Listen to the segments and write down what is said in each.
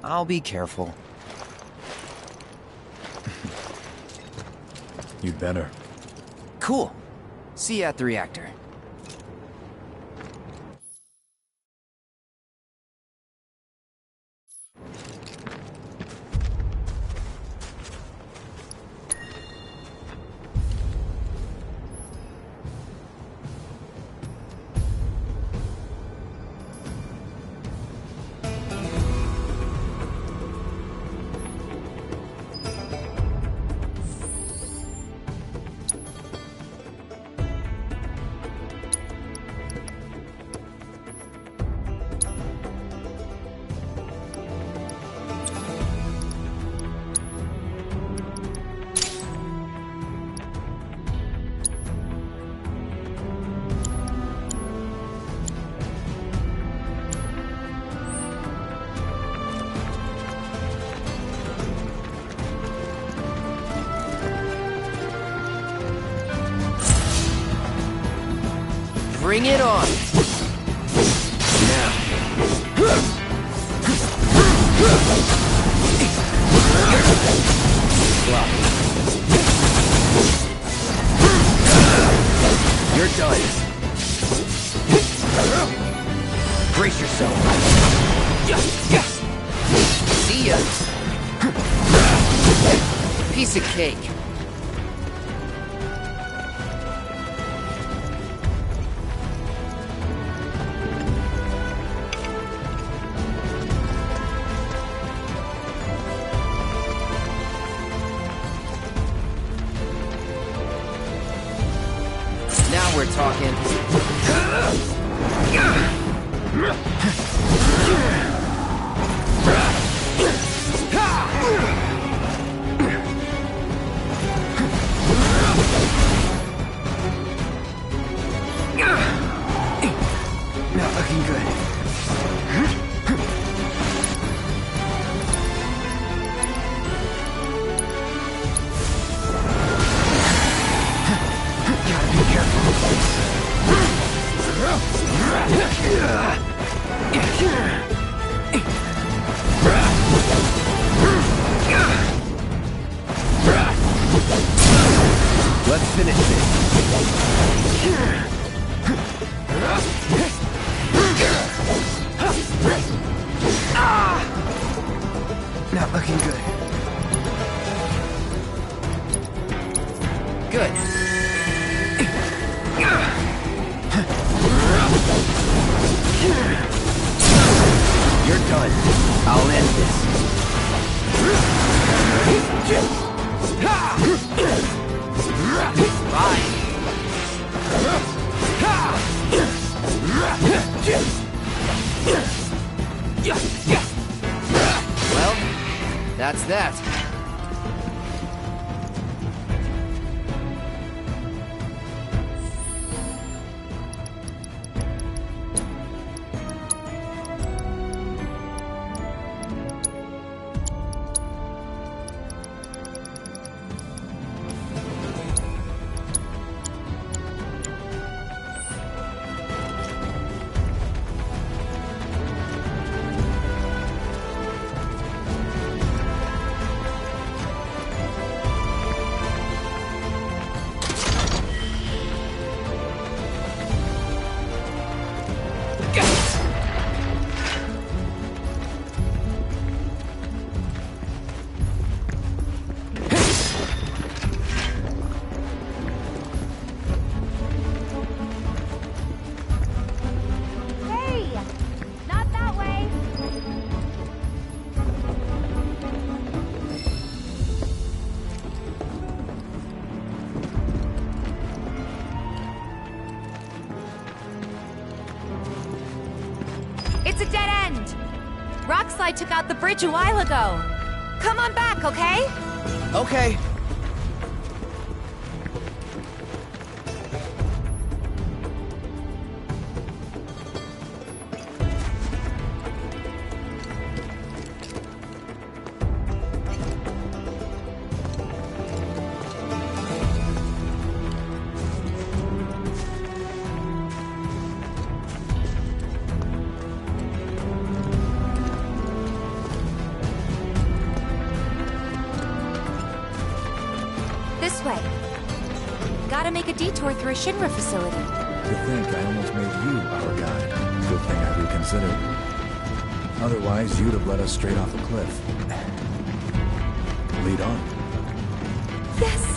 I'll be careful. You'd better. Cool. See you at the reactor. Bring it on! Now. You're done. Brace yourself. See ya. Piece of cake. Now we're talking. Not looking good. Gotta be careful. Let's finish this. Not looking good. Good. You're done. I'll end this. Bye. Well, that's that. It's a dead end! Rockslide took out the bridge a while ago. Come on back, okay? Okay. way. Gotta make a detour through a Shinra facility. To think I almost made you our guide. Good thing I reconsidered. Otherwise, you'd have led us straight off a cliff. Lead on. Yes!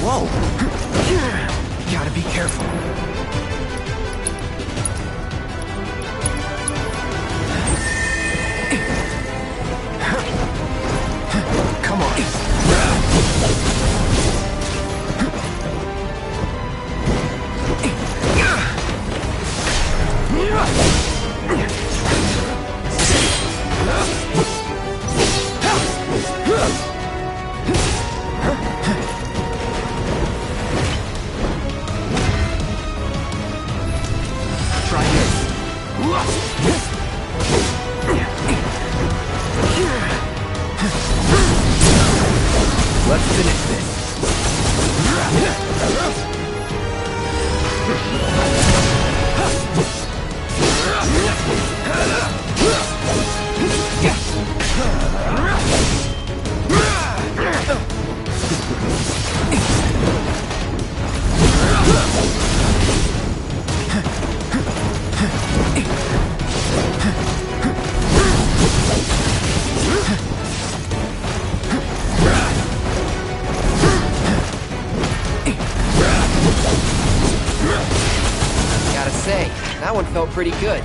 Whoa! Gotta be careful. Come Try this. Let's finish this. Gotta say, that one felt pretty good.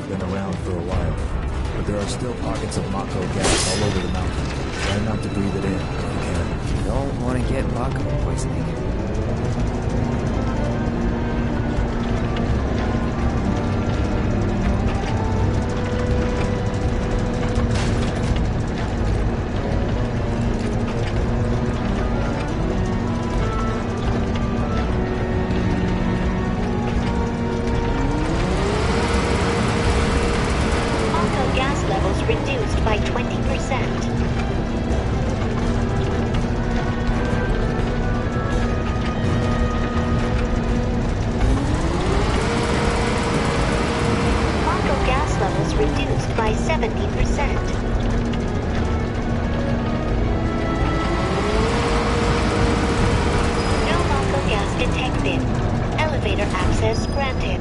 Been around for a while, but there are still pockets of Mako gas all over the mountain. Try not to breathe it in if you can. Don't want to get Mako poisoning. 70%. No volatile gas detected. Elevator access granted.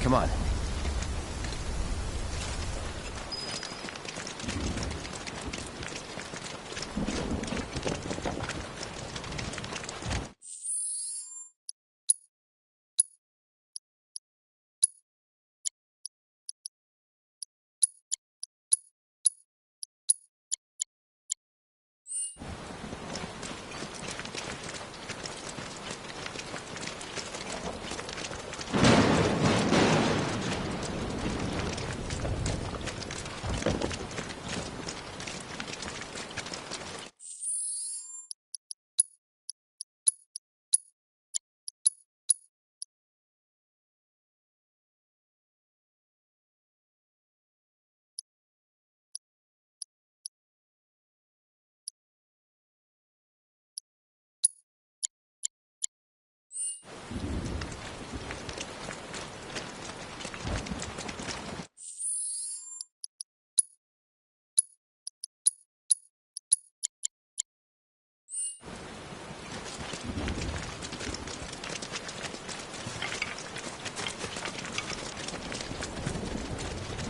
Come on.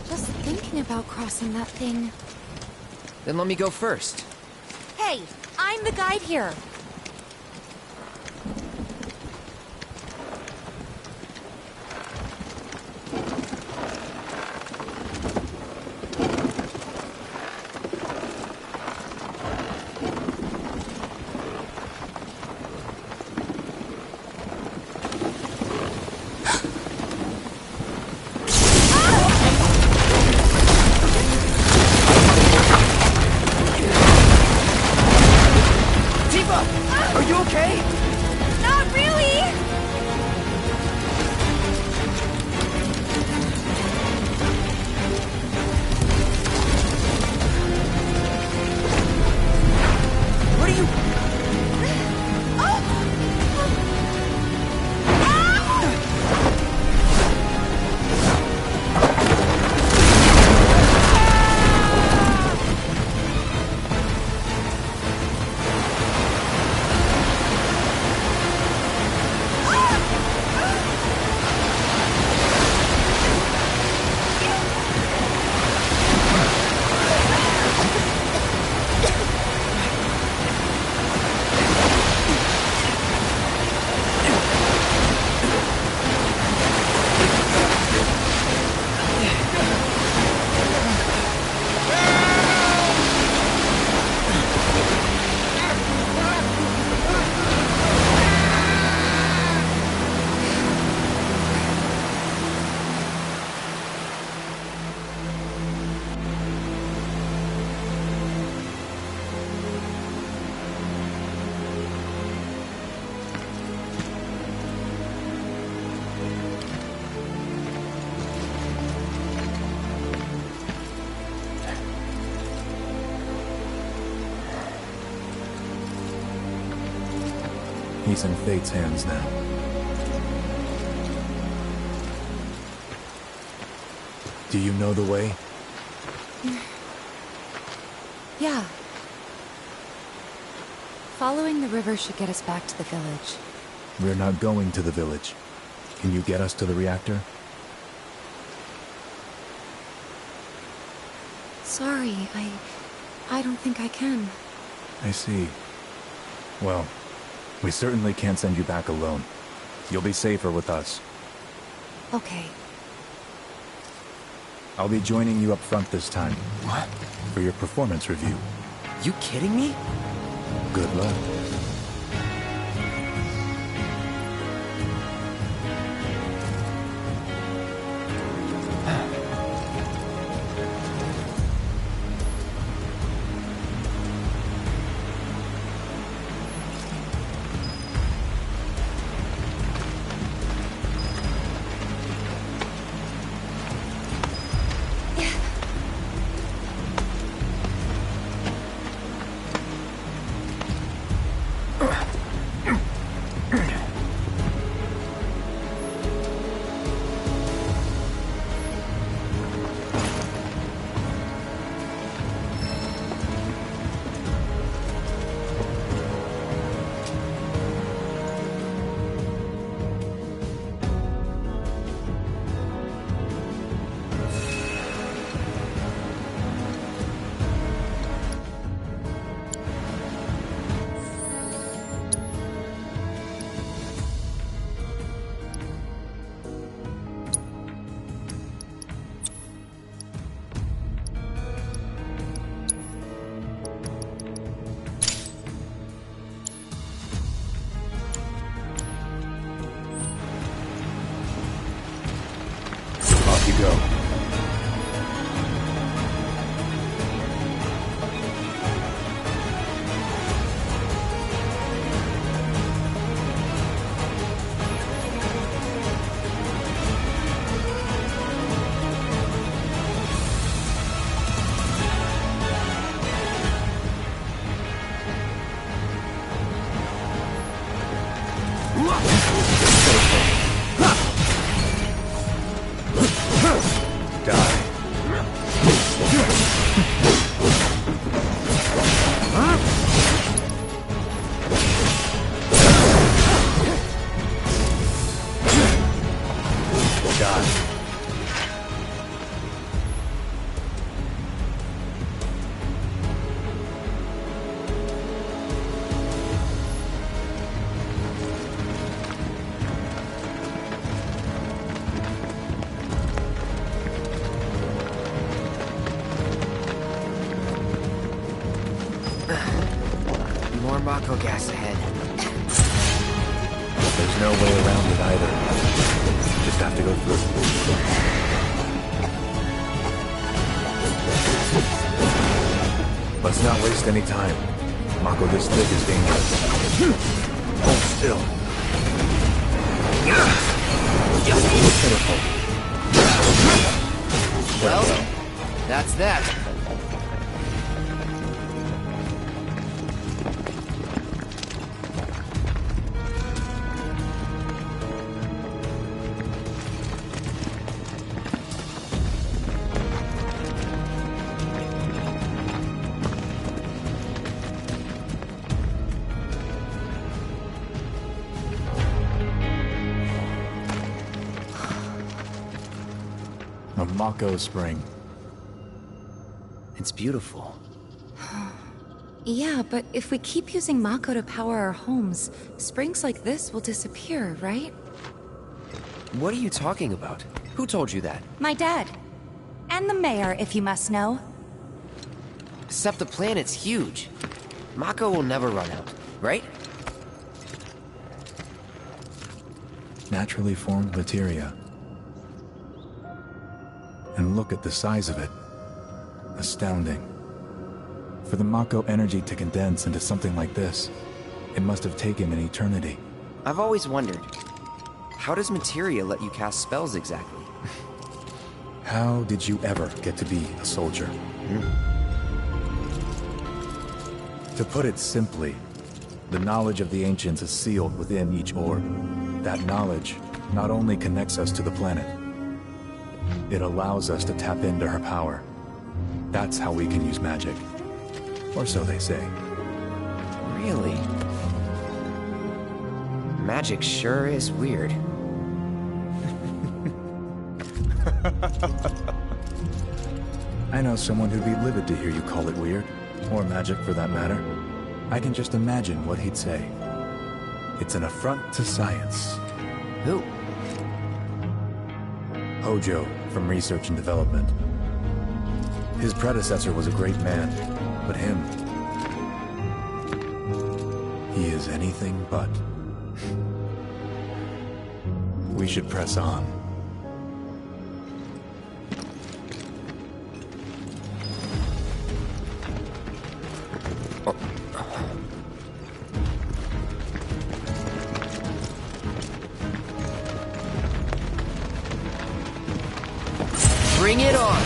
Just thinking about crossing that thing. Then let me go first. Hey, I'm the guide here. Tifa! He's in Fate's hands now. Do you know the way? Yeah. Following the river should get us back to the village. We're not going to the village. Can you get us to the reactor? Sorry, I don't think I can. I see. Well, we certainly can't send you back alone. You'll be safer with us. Okay. I'll be joining you up front this time. What? For your performance review. You kidding me? Good luck. Off you go. More Mako gas ahead. There's no way around it either. Just have to go through. Let's not waste any time. Mako this thick is dangerous. Hold still. Just pitiful. Well, that's that. A Mako spring. It's beautiful. Yeah, but if we keep using Mako to power our homes, springs like this will disappear, right? What are you talking about? Who told you that? My dad. And the mayor, if you must know. Except the planet's huge. Mako will never run out, right? Naturally formed materia. And look at the size of it. Astounding. For the Mako energy to condense into something like this, it must have taken an eternity. I've always wondered, how does materia let you cast spells exactly? How did you ever get to be a soldier? To put it simply, The knowledge of the ancients is sealed within each orb. That knowledge not only connects us to the planet, it allows us to tap into her power. That's how we can use magic. Or so they say. Really? Magic sure is weird. I know someone who'd be livid to hear you call it weird, or magic for that matter. I can just imagine what he'd say. It's an affront to science. Who? Hojo, from Research and Development. His predecessor was a great man, but him... he is anything but. We should press on. Bring it on!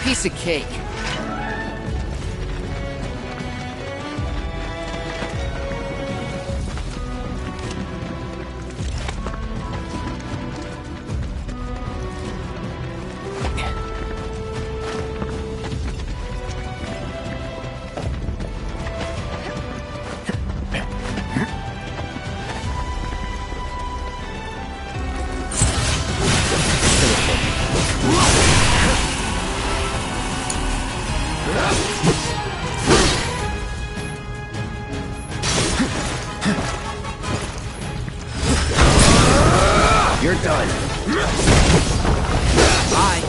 Piece of cake. You're done. Bye.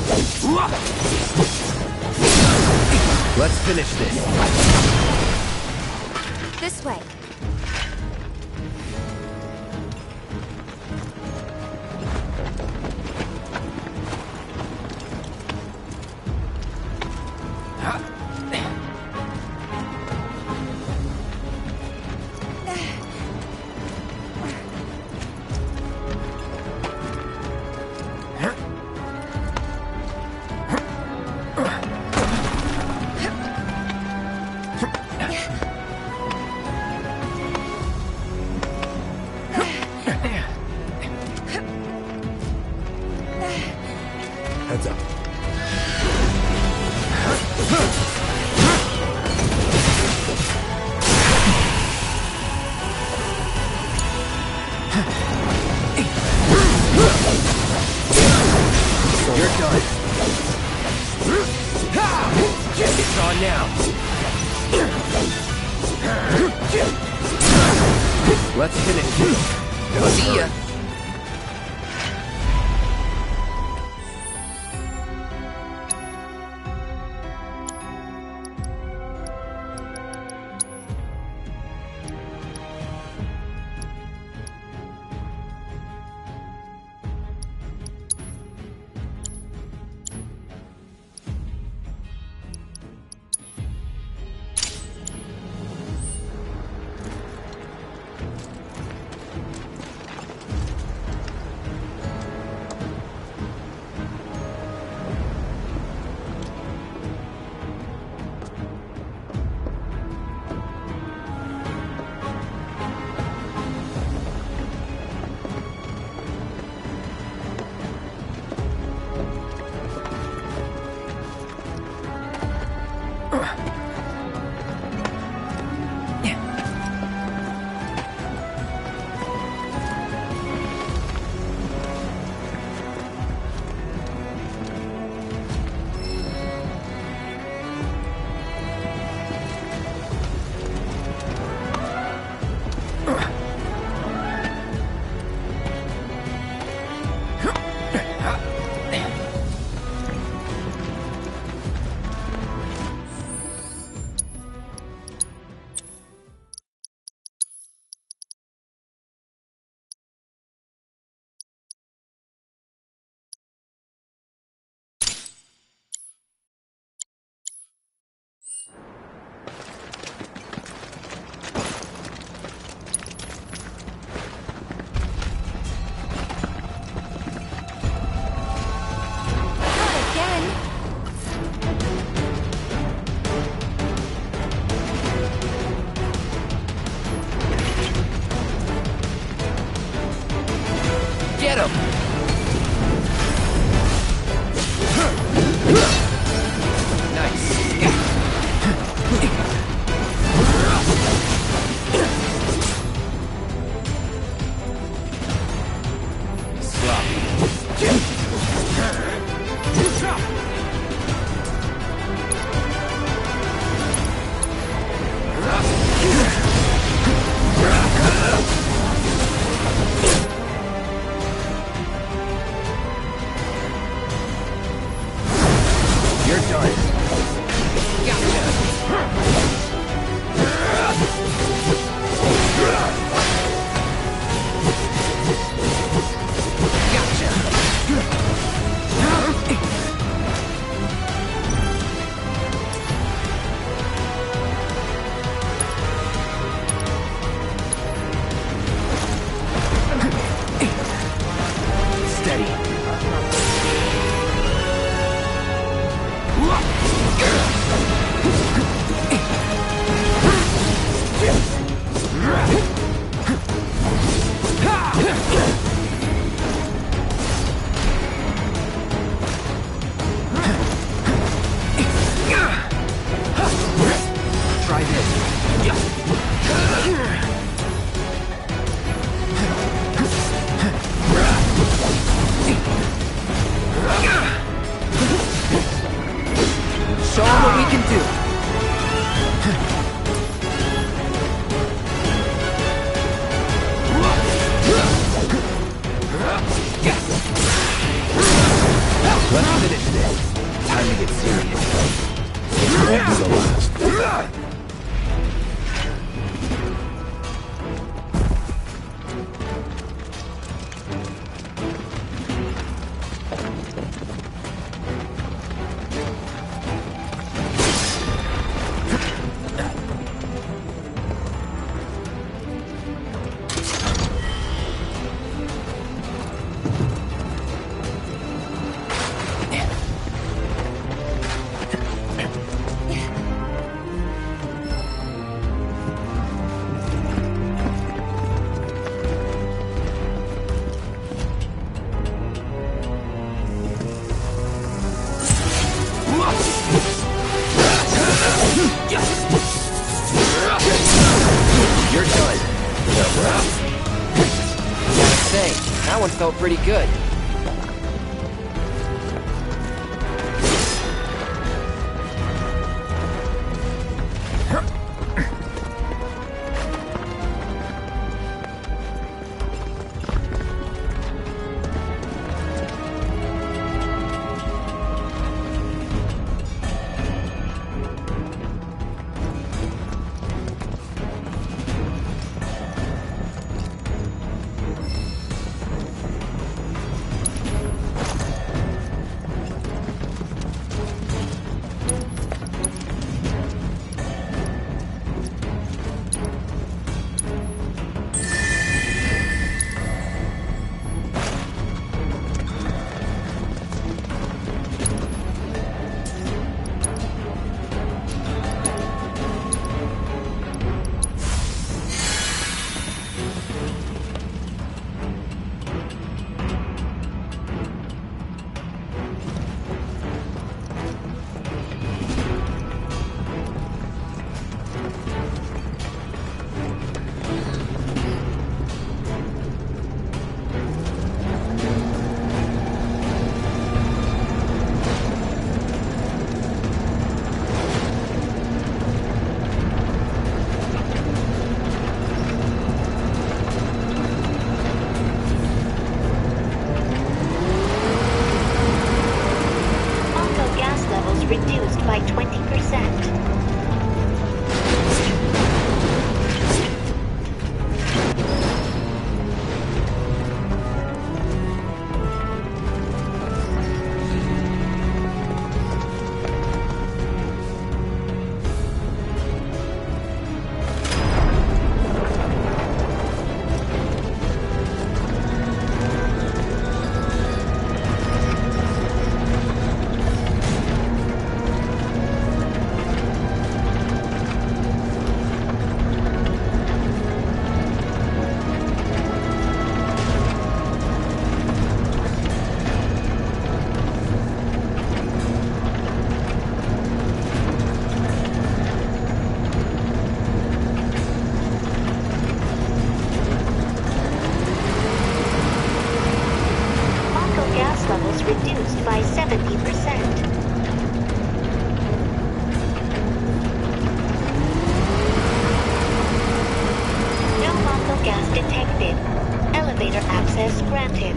Let's finish this. This way. Heads up. You're done. It's on now. Let's finish this. See ya. That one felt pretty good. Reduced by 20%. gas levels reduced by 70%. No Mako gas detected. Elevator access granted.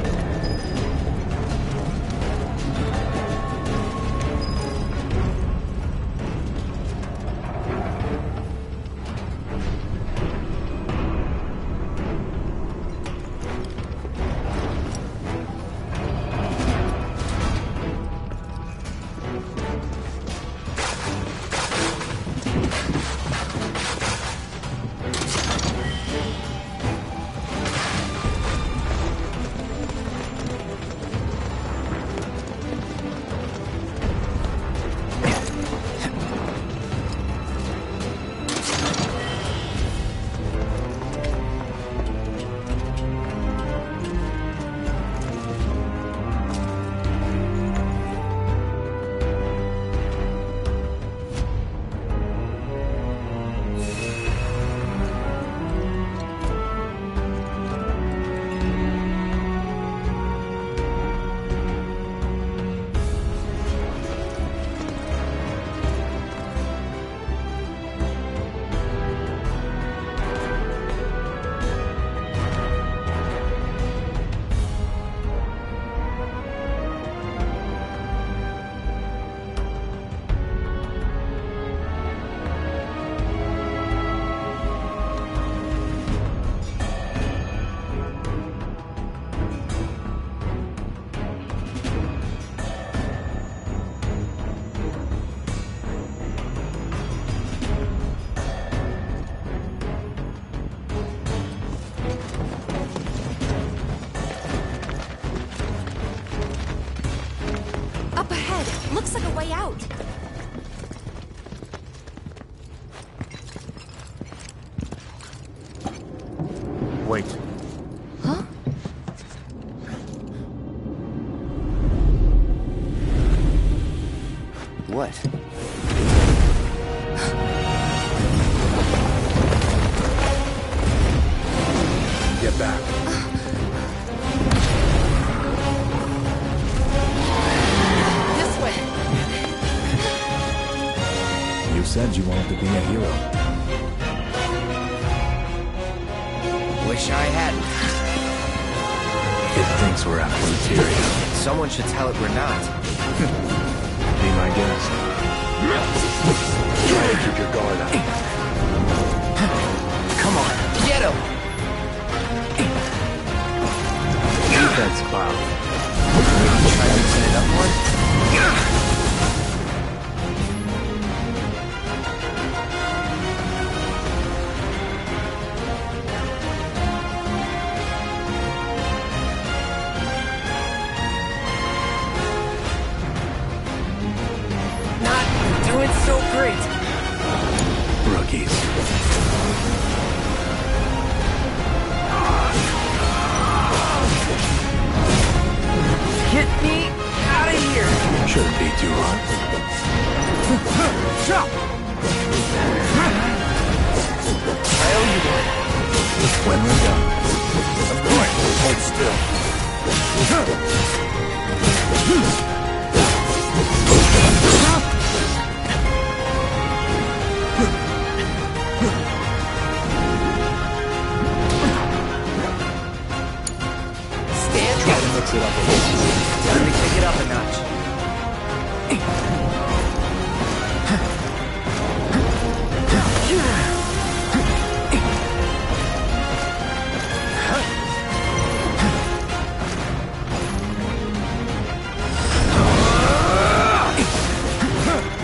Up ahead! Looks like a way out! Wait. Huh? What? Get back. This way! You said you wanted to be a hero. Wish I hadn't. It thinks we're after materia. Someone should tell it we're not. Be my guest. Try to keep your guard up. Come on, get him! Defense cloud. Try mixing it up more? Not doing so great. Rookies. Get me out of here! Shouldn't be too hard. I owe you one. When we're done. Of course. Hold still. Stand Try to mix it up a little. Time to kick it up a notch.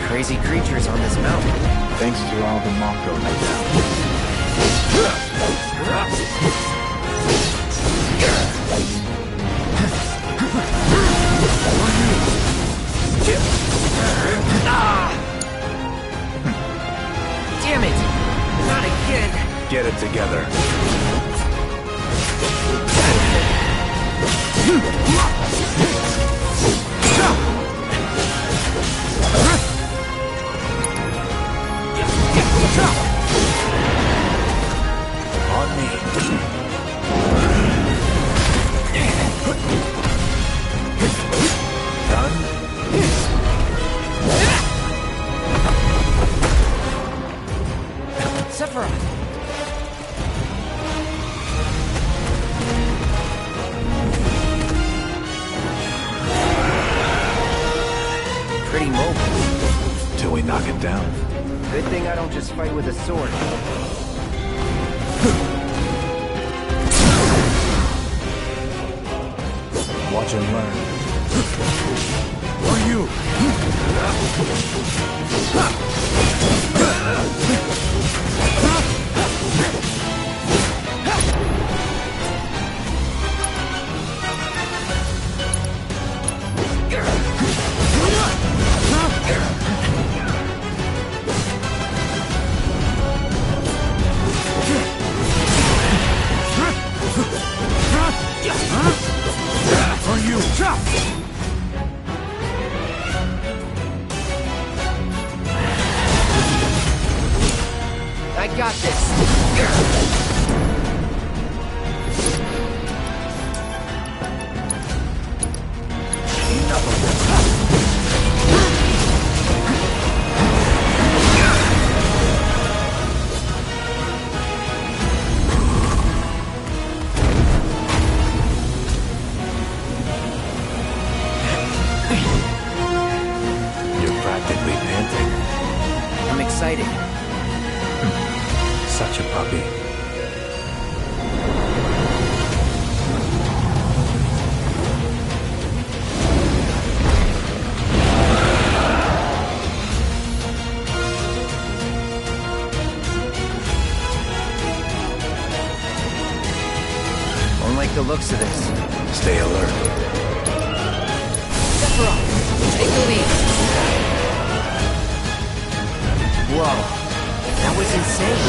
Crazy creatures on this mountain. Thanks to all the Mako, no doubt. Damn it! Not again! Get it together. On me. mobile. Till we knock it down. Good thing I don't just fight with a sword. Watch and learn. Are you? I got this. You're practically panting. I'm excited. Such a puppy. Don't like the looks of this. Stay alert. Sephiroth, take the lead. Whoa. That was insane.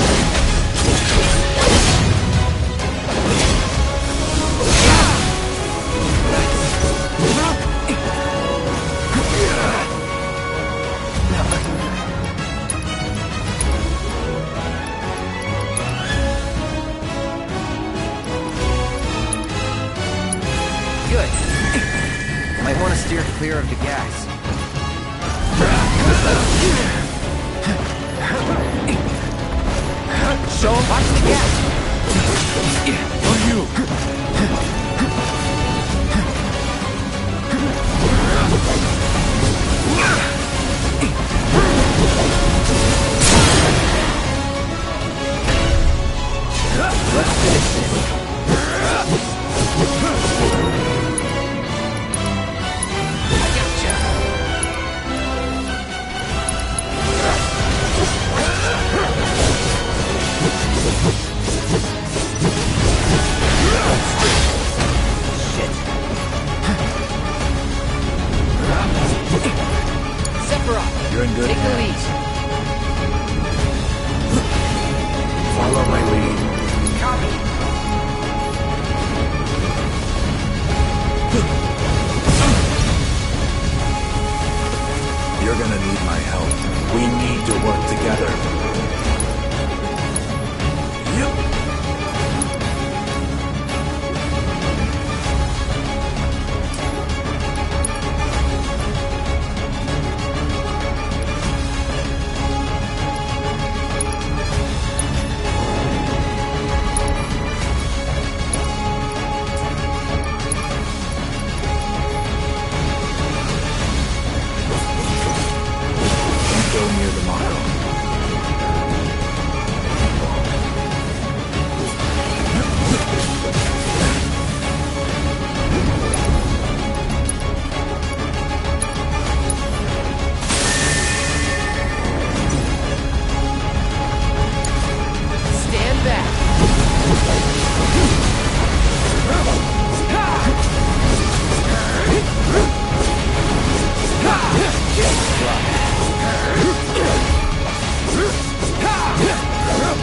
Good. Might want to steer clear of the gas. So watch the gas. Are you? Let's finish this. Sephiroth, You're in good take the lead. hands. Follow my lead. Copy. You're gonna need my help. We need to work together. Don't go near the Mako. Stand back.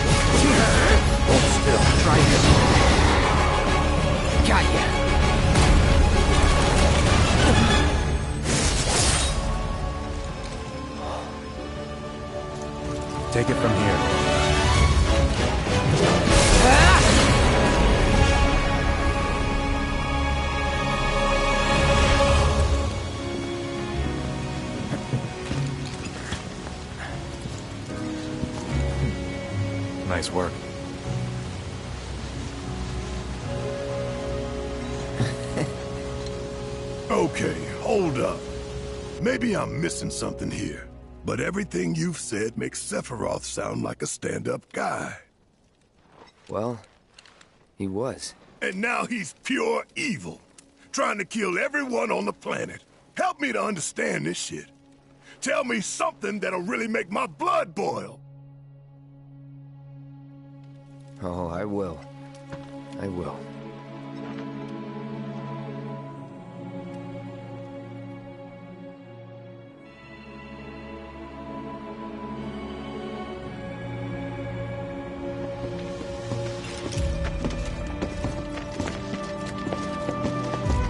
Hold still. Try this. Got ya. Take it from here. Nice work. Okay, hold up. Maybe I'm missing something here, but everything you've said makes Sephiroth sound like a stand-up guy. Well, he was. And now he's pure evil, trying to kill everyone on the planet. Help me to understand this shit. Tell me something that'll really make my blood boil. Oh, I will. I will.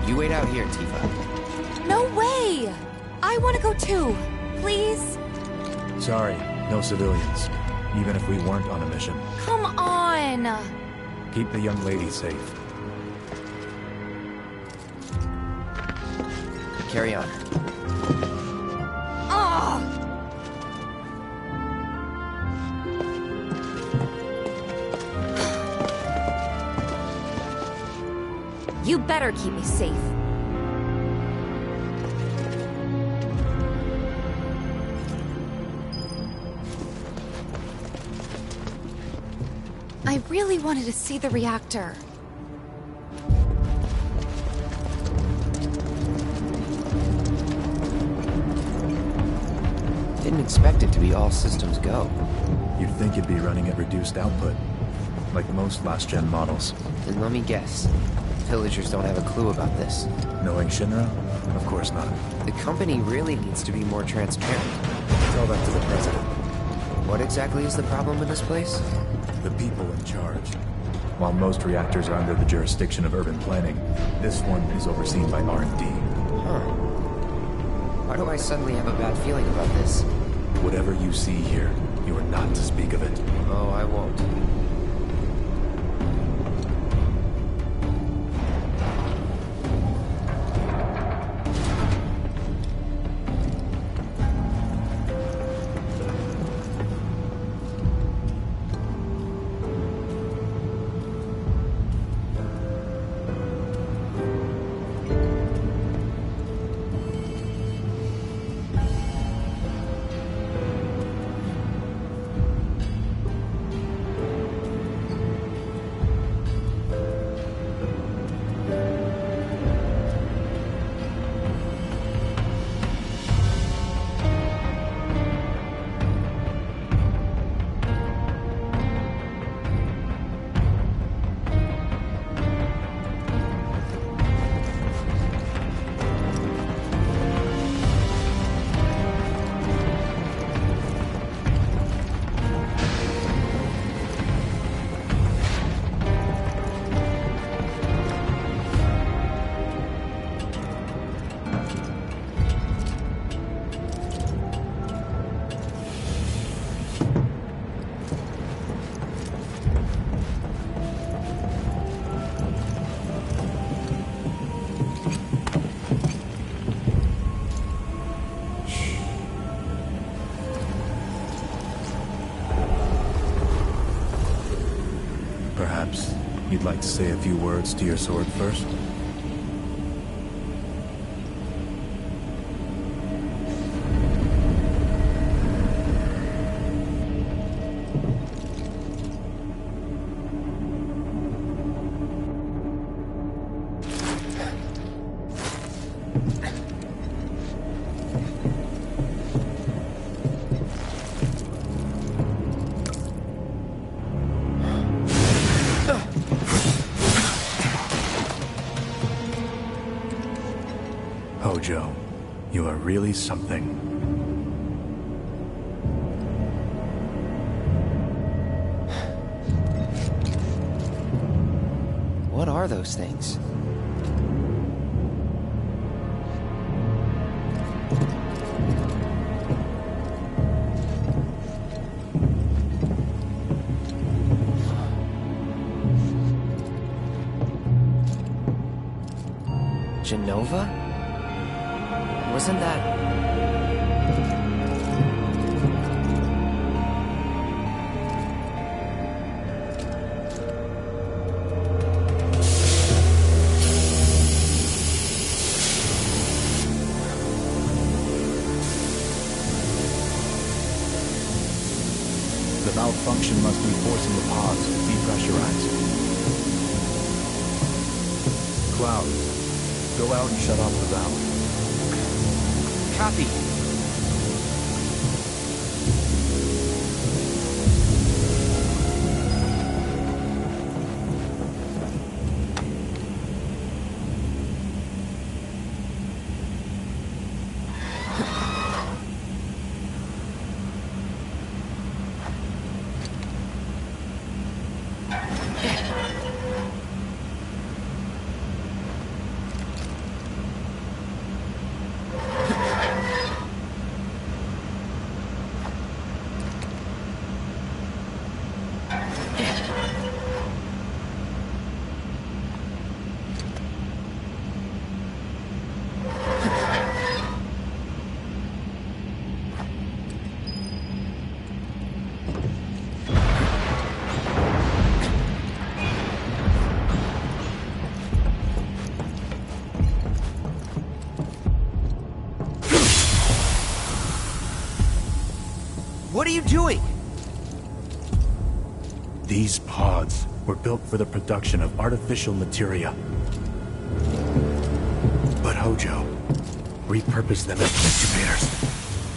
You wait out here, Tifa. No way! I want to go too. Please? Sorry, no civilians. Even if we weren't on a mission. Come on! Keep the young lady safe. Carry on. Ugh! You better keep me safe. I really wanted to see the reactor. Didn't expect it to be all systems go. You'd think it'd be running at reduced output, like most last-gen models. Then let me guess. Villagers don't have a clue about this. Knowing Shinra? Of course not. The company really needs to be more transparent. Tell that to the president. What exactly is the problem in this place? The people in charge. While most reactors are under the jurisdiction of urban planning, this one is overseen by R&D. Huh. Why do I suddenly have a bad feeling about this? Whatever you see here, you are not to speak of it. Oh, I won't. Perhaps you'd like to say a few words to your sword first? Hojo, you are really something. What are those things? Genova? Wasn't that... malfunction must be forcing the pods to depressurize. Cloud, go out and shut off the valve. Copy. What are you doing? These pods were built for the production of artificial materia. But Hojo repurposed them as incubators,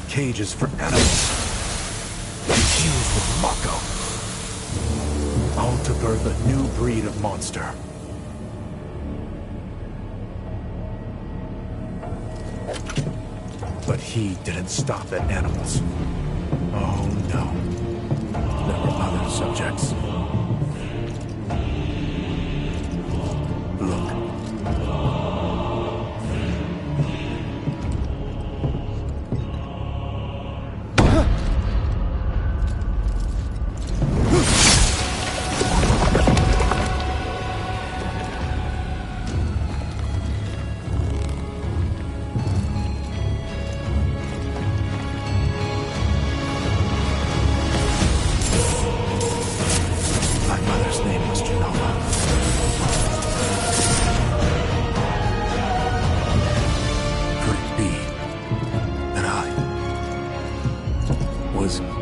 cages for animals, infused with Mako, all to birth a new breed of monster. But he didn't stop at animals. Oh no. There were other subjects. Look.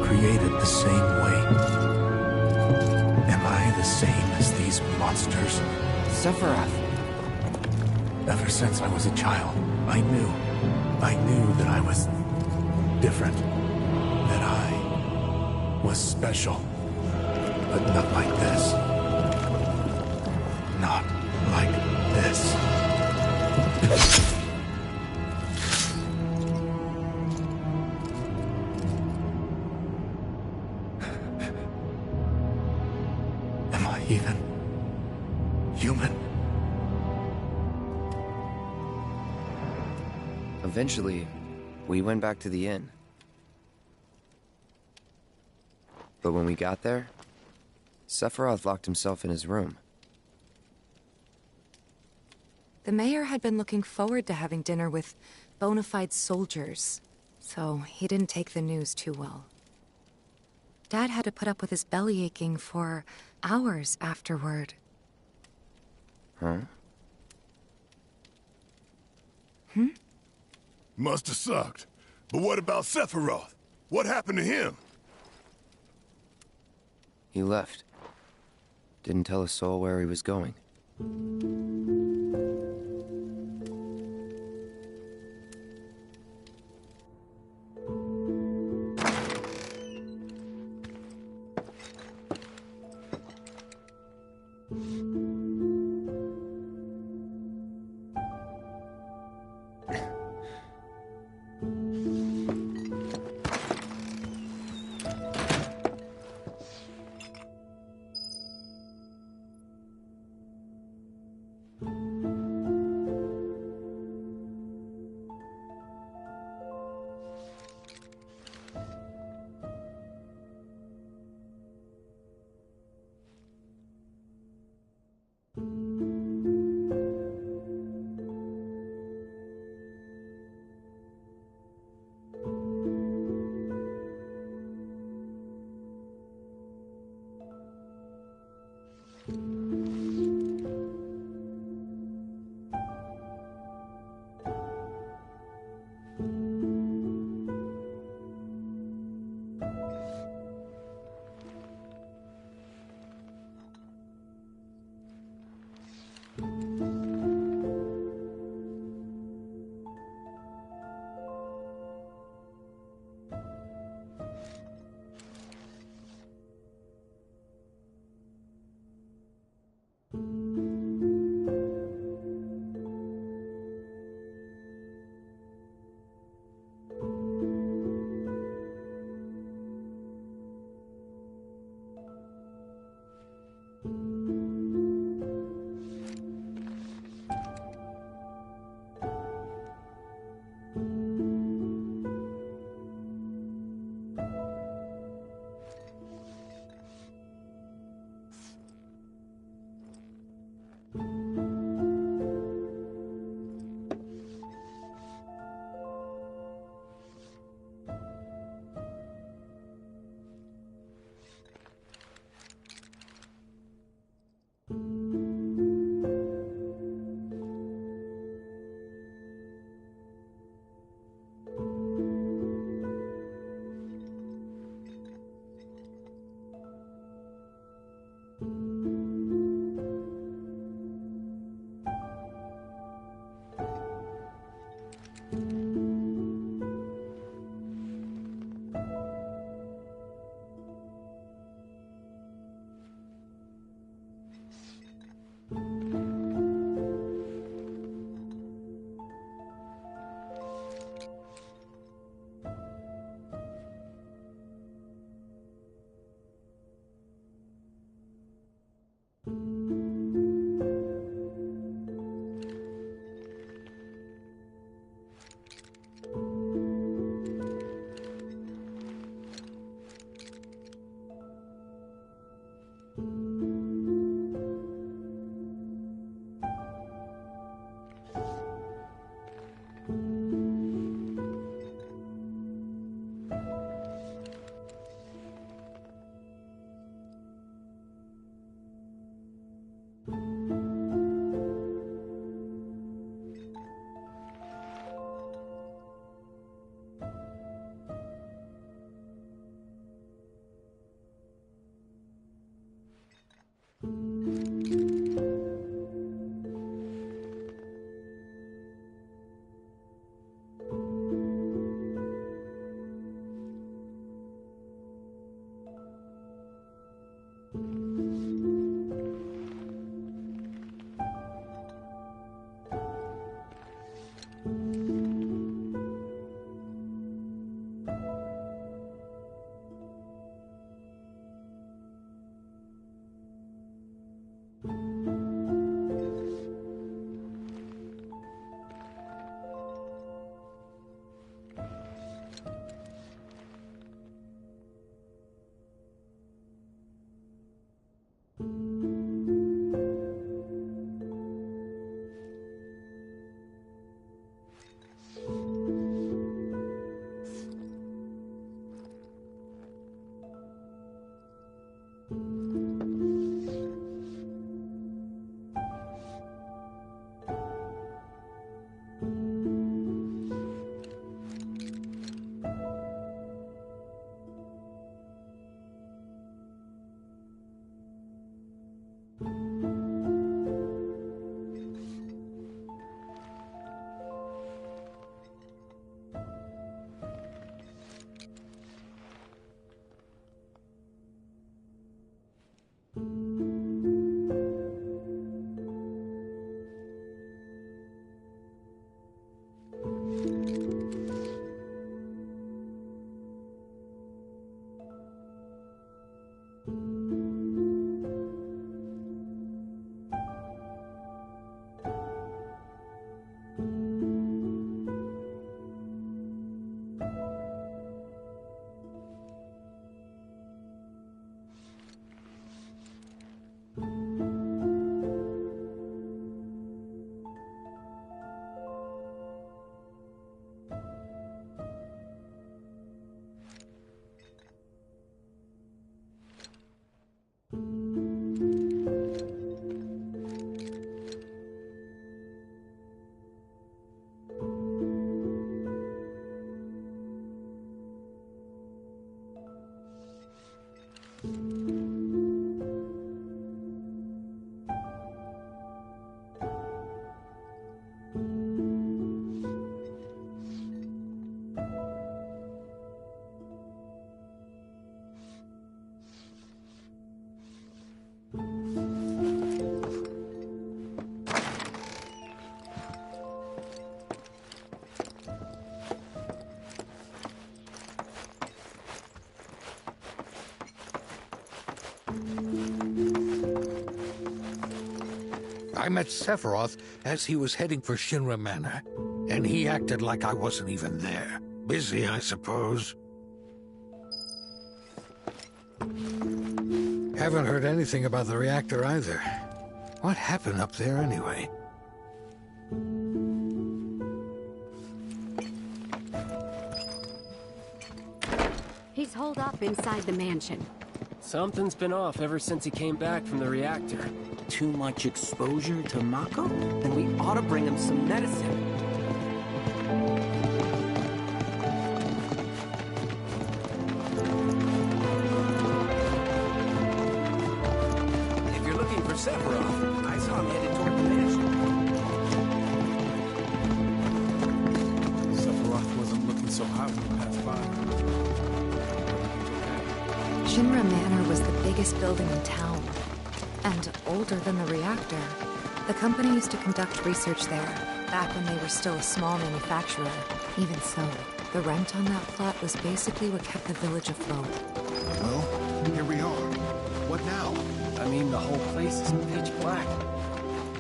Created the same way. Am I the same as these monsters? Sephiroth. Ever since I was a child, I knew that I was different. That I was special. But not like this. Not like this. Even human? Eventually, we went back to the inn. But when we got there, Sephiroth locked himself in his room. The mayor had been looking forward to having dinner with bona fide soldiers, so he didn't take the news too well. Dad had to put up with his belly aching for hours afterward. Huh? Must have sucked. But what about Sephiroth? What happened to him? He left. Didn't tell a soul where he was going. I met Sephiroth as he was heading for Shinra Manor, and he acted like I wasn't even there. Busy, I suppose. Haven't heard anything about the reactor either. What happened up there anyway? He's holed up inside the mansion. Something's been off ever since he came back from the reactor. Too much exposure to Mako? Then we ought to bring him some medicine. If you're looking for Sephiroth, I saw him headed toward the mansion. Sephiroth wasn't looking so hot when we passed by. Shinra Manor was the biggest building in town, and older than the reactor. The company used to conduct research there, back when they were still a small manufacturer. Even so, the rent on that plot was basically what kept the village afloat. Well, here we are. What now? I mean, the whole place is pitch black.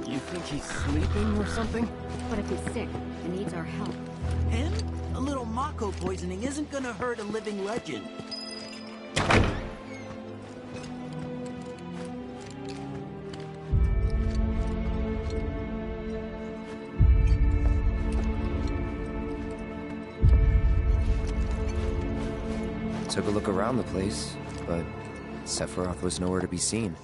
You think he's sleeping or something? What if he's sick and needs our help? Him? A little Mako poisoning isn't gonna hurt a living legend. Took a look around the place, but Sephiroth was nowhere to be seen.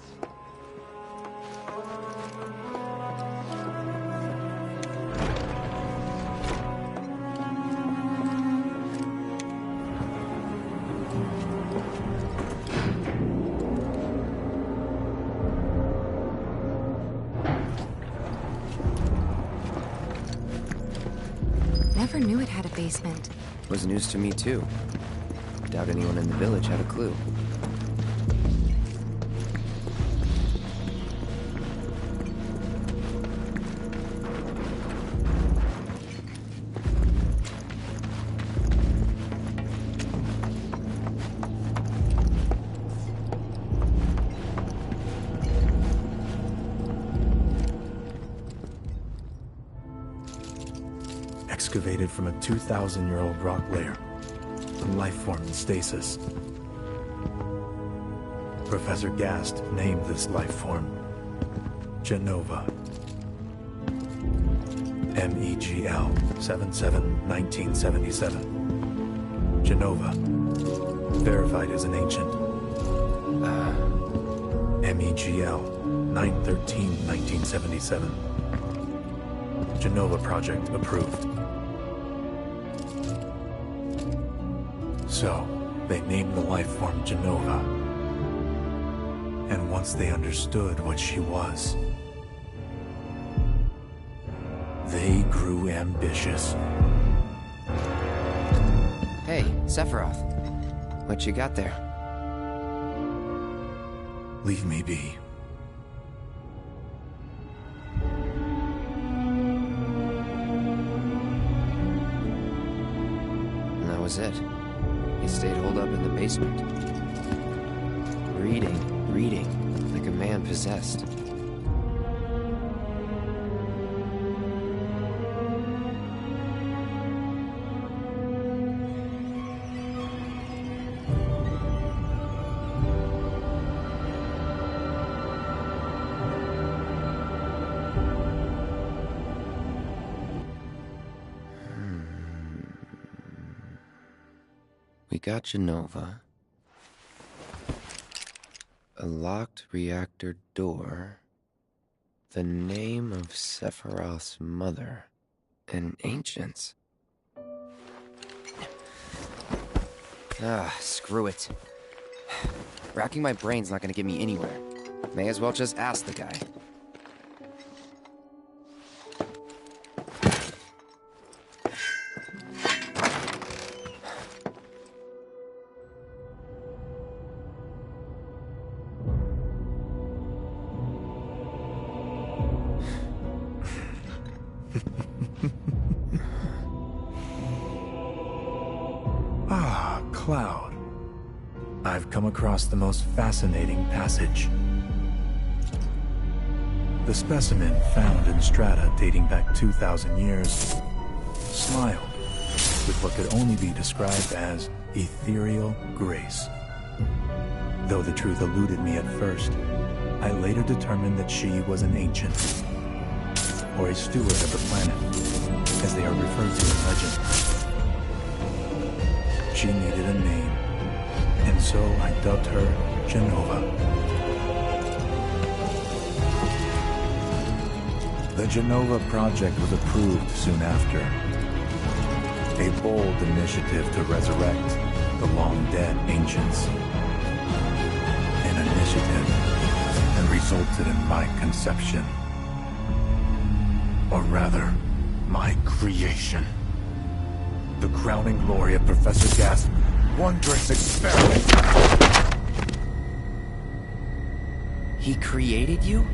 Never knew it had a basement. Was news to me too. Doubt anyone in the village had a clue. excavated from a 2,000-year-old rock layer. The life form in stasis. Professor Gast named this life form Jenova. MEGL 77-1977. Jenova. Verified as an ancient. MEGL 9/13/1977. Jenova project approved. So, they named the life form Jenova. And once they understood what she was, they grew ambitious. Hey, Sephiroth. What you got there? Leave me be. And that was it. He stayed holed up in the basement. Reading, like a man possessed. We got Jenova. A locked reactor door. The name of Sephiroth's mother. And ancients. Screw it. Racking my brain's not gonna get me anywhere. May as well just ask the guy. Cloud. I've come across the most fascinating passage. The specimen found in strata dating back 2,000 years smiled with what could only be described as ethereal grace. Though the truth eluded me at first, I later determined that she was an ancient, or a steward of the planet, as they are referred to in legend. She needed a name, and so I dubbed her Jenova. The Jenova project was approved soon after. A bold initiative to resurrect the long-dead ancients. An initiative that resulted in my conception. Or rather, my creation. The crowning glory of Professor Gast's wondrous experiment. He created you?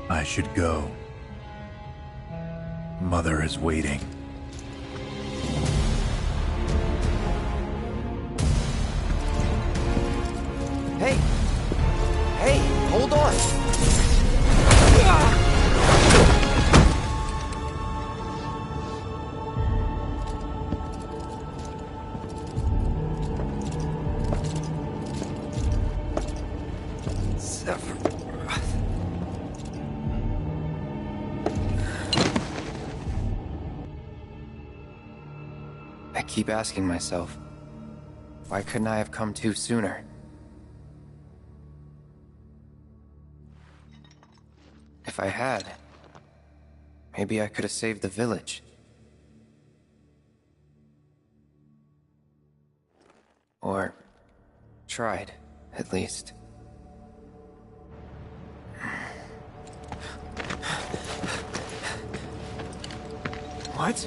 I should go. Mother is waiting. Hey! Hey, hold on! I keep asking myself, why couldn't I have come to sooner? If I had, maybe I could have saved the village. Or tried, at least. What?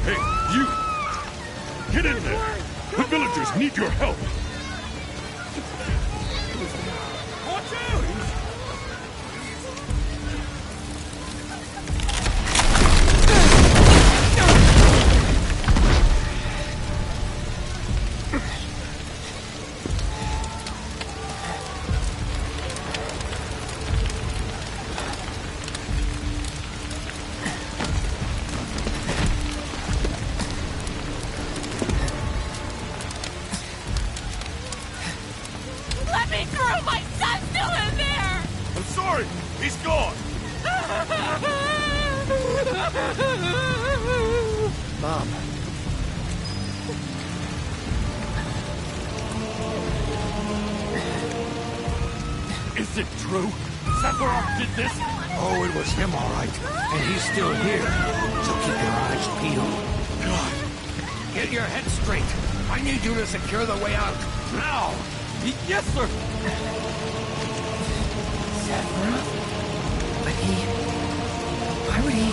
Hey, you! Get in there! The villagers need your help! Watch out! Let me through! My son's still in there! I'm sorry! He's gone! Mom. Is it true? Sephiroth did this? Oh, it was him, all right. And he's still here. So keep your eyes peeled. God! Get your head straight. I need you to secure the way out. Now! Yes, sir! Sephiroth? But why would he...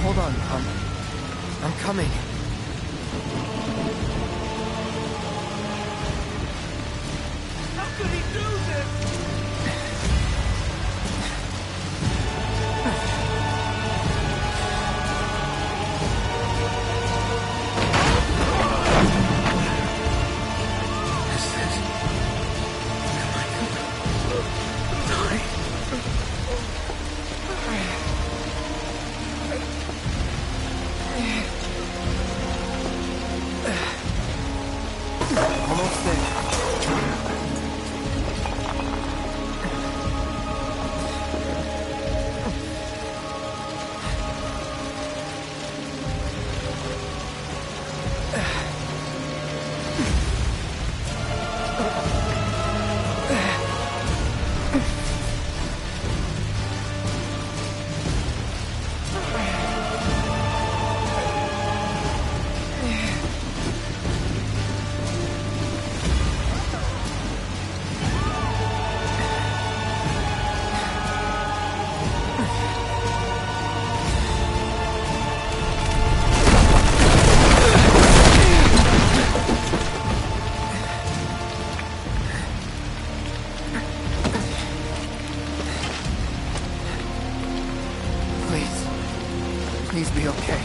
Hold on, Mom. I'm coming. How could he do this? Almost there. Please be okay.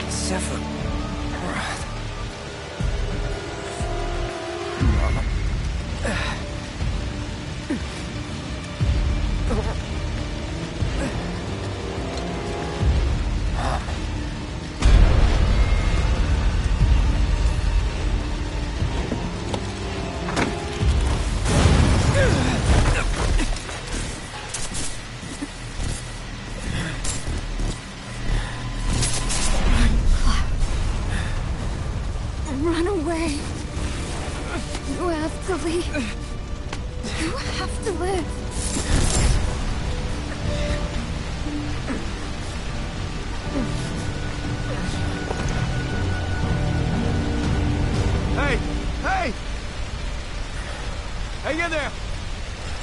Sephiroth. Run away. You have to leave. You have to live. Hey! Hey! Hang in there!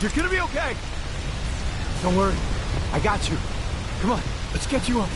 You're gonna be okay! Don't worry. I got you. Come on, let's get you up.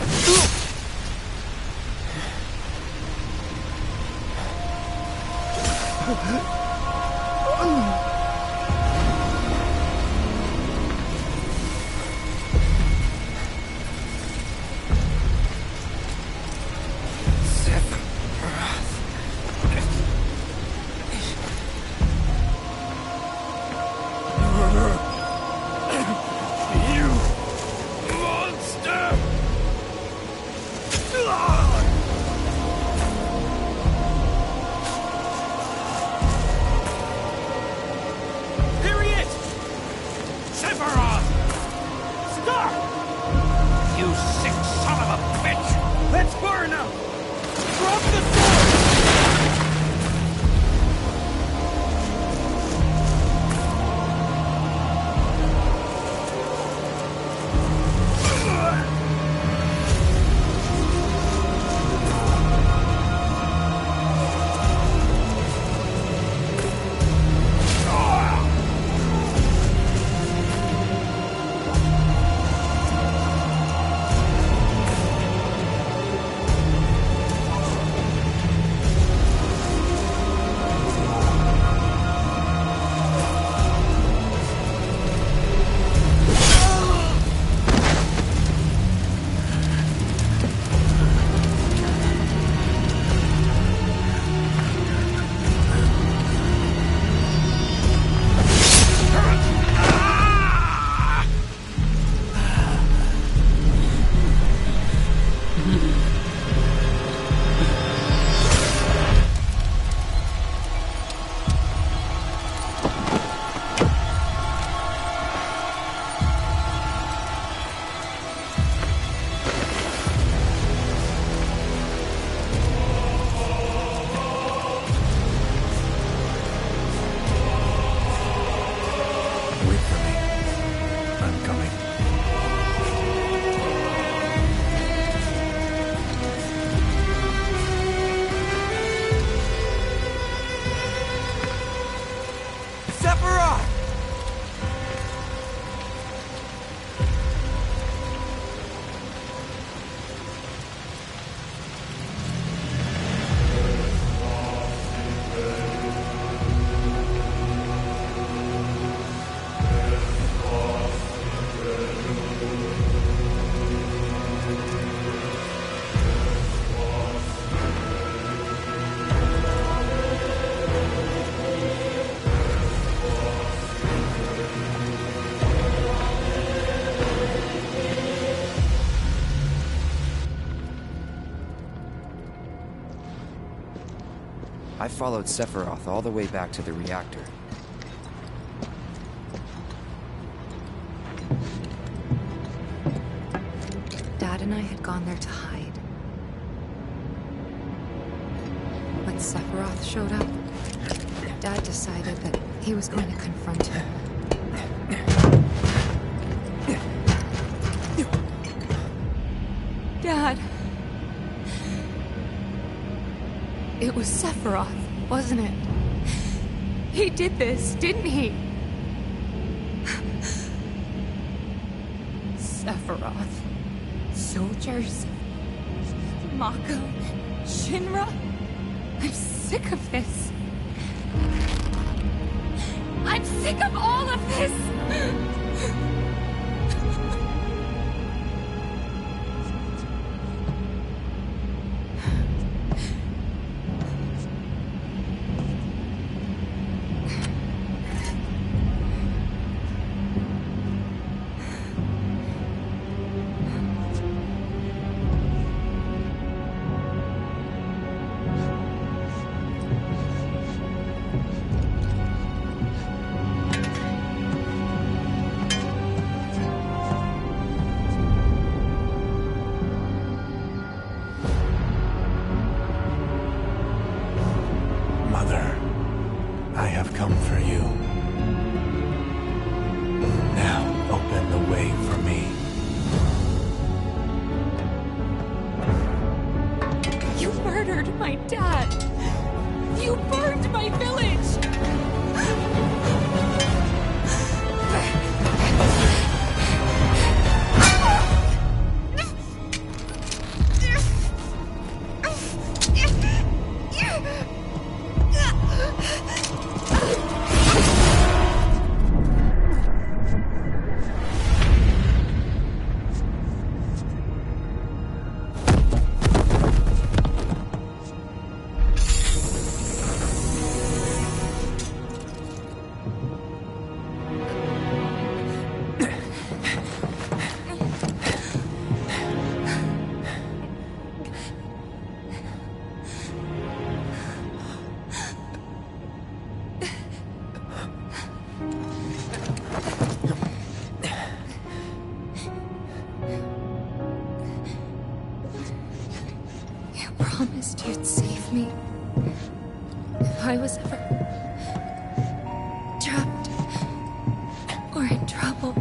I followed Sephiroth all the way back to the reactor. Dad and I had gone there to hide. When Sephiroth showed up, Dad decided that he was going to confront him. Dad! It was Sephiroth, wasn't it? He did this, didn't he? Sephiroth. Soldiers. Mako. Shinra. I'm sick of this. I'm sick of all of this! I have come for you. Now open the way for me. You murdered my dad! You burned my village! Promised you'd save me if I was ever trapped or in trouble.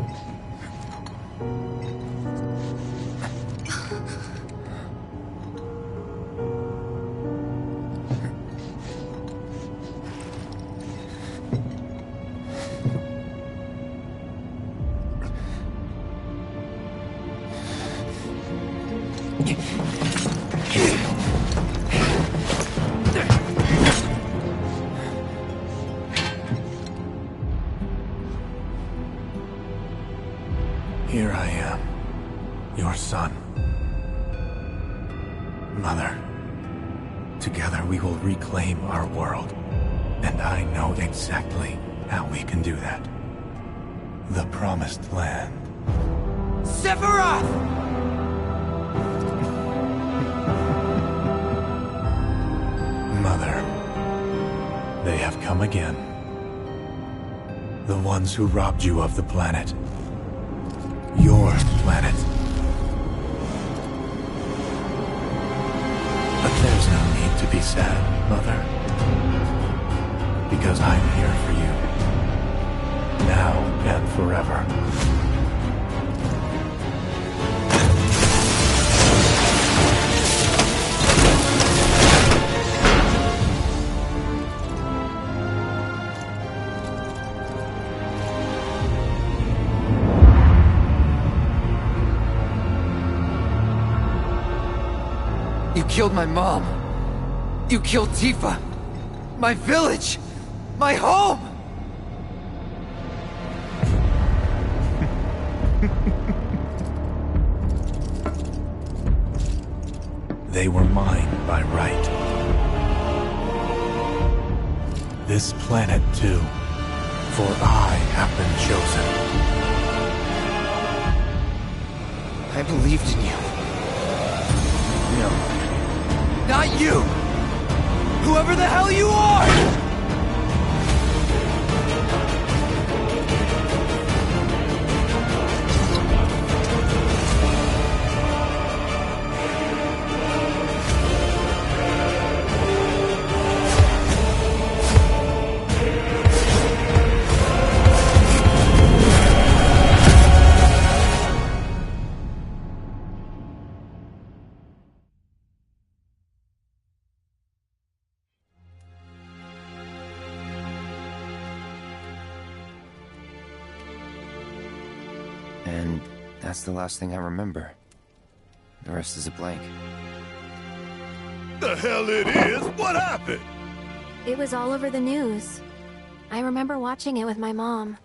Here I am, your son. Mother, together we will reclaim our world. And I know exactly how we can do that. The Promised Land. Sephiroth! Mother, they have come again. The ones who robbed you of the planet. Your planet. But there's no need to be sad, Mother. Because I'm here for you. Now and forever. You killed my mom. You killed Tifa. My village. My home. They were mine by right. This planet too, for I have been chosen. I believed in you. No. Not you! Who Whoever the hell you are! And that's the last thing I remember. The rest is a blank. The hell it is? What happened? It was all over the news. I remember watching it with my mom.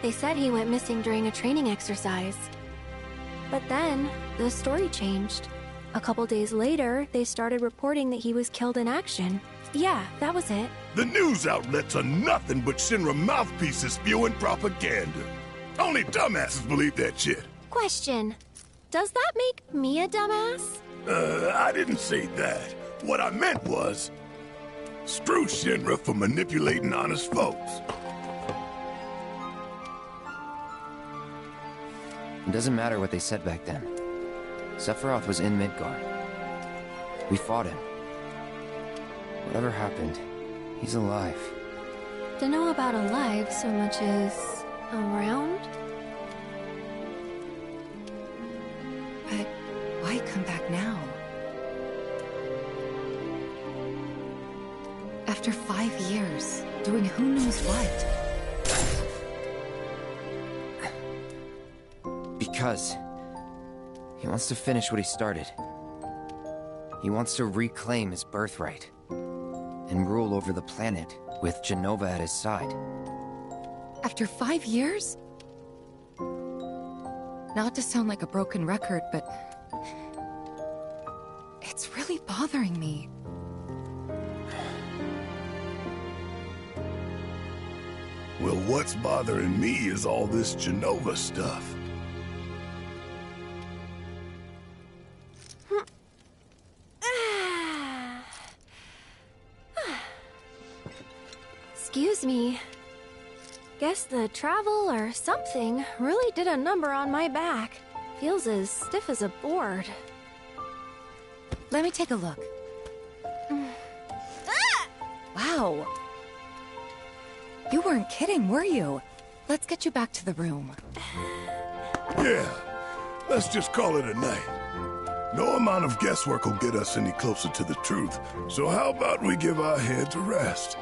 They said he went missing during a training exercise. But then, the story changed. A couple days later, they started reporting that he was killed in action. Yeah, that was it. The news outlets are nothing but Shinra mouthpieces spewing propaganda. Only dumbasses believe that shit. Question. Does that make me a dumbass? I didn't say that. What I meant was, screw Shinra for manipulating honest folks. It doesn't matter what they said back then. Sephiroth was in Midgard. We fought him. Whatever happened, he's alive. Don't know about alive so much as around? But why come back now? After 5 years, doing who knows what? Because he wants to finish what he started. He wants to reclaim his birthright and rule over the planet with Jenova at his side. After 5 years? Not to sound like a broken record, but it's really bothering me. Well, what's bothering me is all this Jenova stuff. Excuse me. Guess the travel or something really did a number on my back. Feels as stiff as a board. Let me take a look. Wow. You weren't kidding, were you? Let's get you back to the room. Yeah, let's just call it a night. No amount of guesswork will get us any closer to the truth, so how about we give our heads a rest?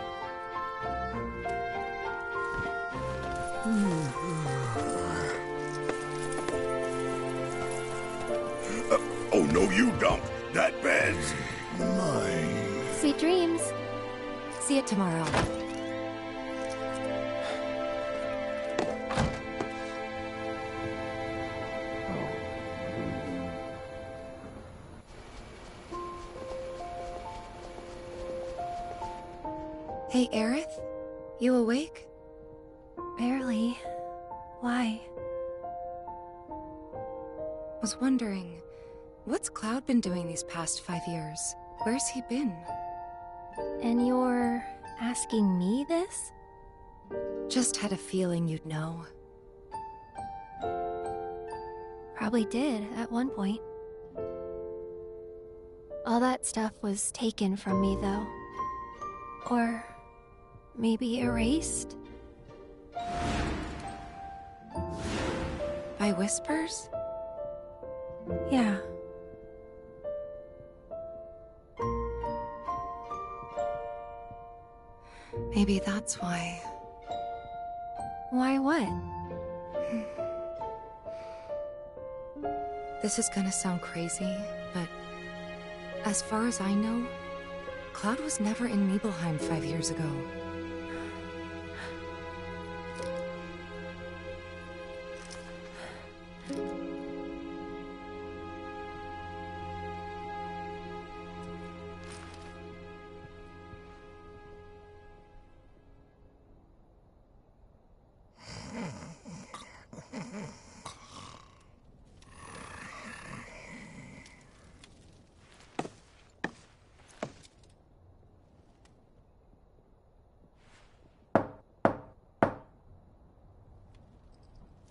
Oh, no you don't. That bed's mine. Sweet dreams. See you tomorrow. Hey, Aerith? You awake? Barely. Why? Was wondering, what's Cloud been doing these past 5 years? Where's he been? And you're asking me this? Just had a feeling you'd know. Probably did, at one point. All that stuff was taken from me, though. Or maybe erased? By whispers? Yeah. Maybe that's why. Why what? This is gonna sound crazy, but as far as I know, Cloud was never in Nibelheim 5 years ago.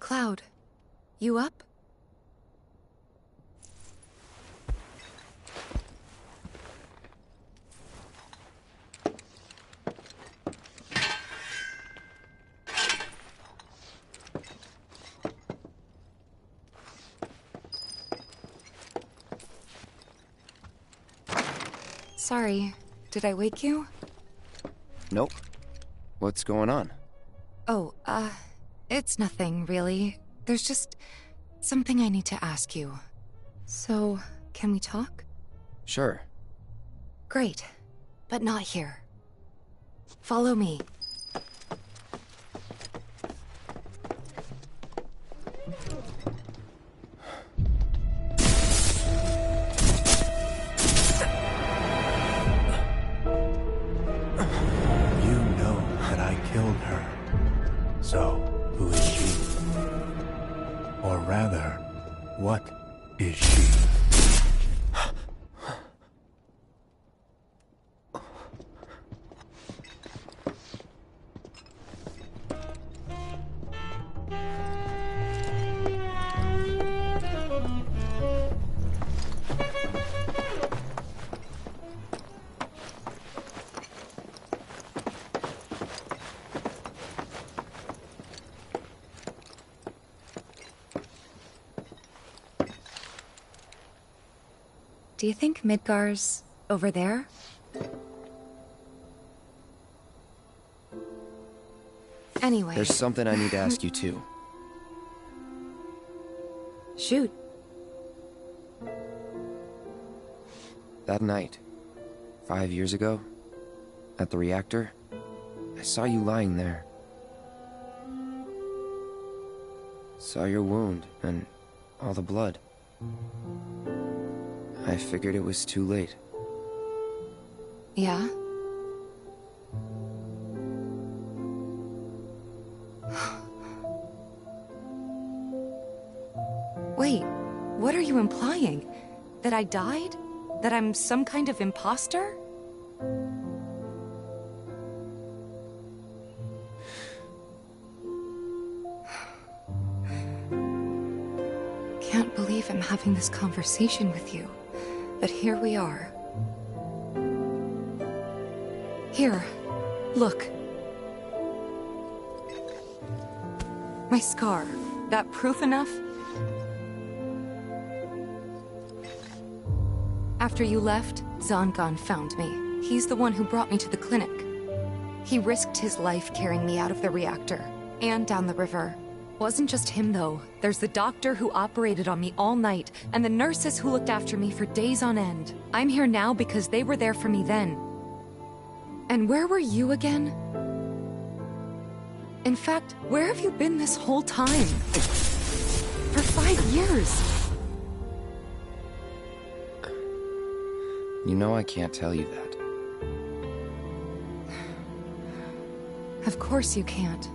Cloud, you up? Sorry, did I wake you? Nope. What's going on? Oh, it's nothing, really. There's just something I need to ask you. So, can we talk? Sure. Great, but not here. Follow me. So, who is she? Or rather, what is she? Do you think Midgar's over there? Anyway... There's something I need to ask you too. Shoot. That night, 5 years ago, at the reactor, I saw you lying there. Saw your wound and all the blood. I figured it was too late. Yeah? Wait, what are you implying? That I died? That I'm some kind of imposter? Can't believe I'm having this conversation with you. But here we are. Here, look. My scar. That proof enough? After you left, Zangan found me. He's the one who brought me to the clinic. He risked his life carrying me out of the reactor, and down the river. Wasn't just him, though. There's the doctor who operated on me all night, and the nurses who looked after me for days on end. I'm here now because they were there for me then. And where were you again? In fact, where have you been this whole time? For 5 years! You know I can't tell you that. Of course you can't.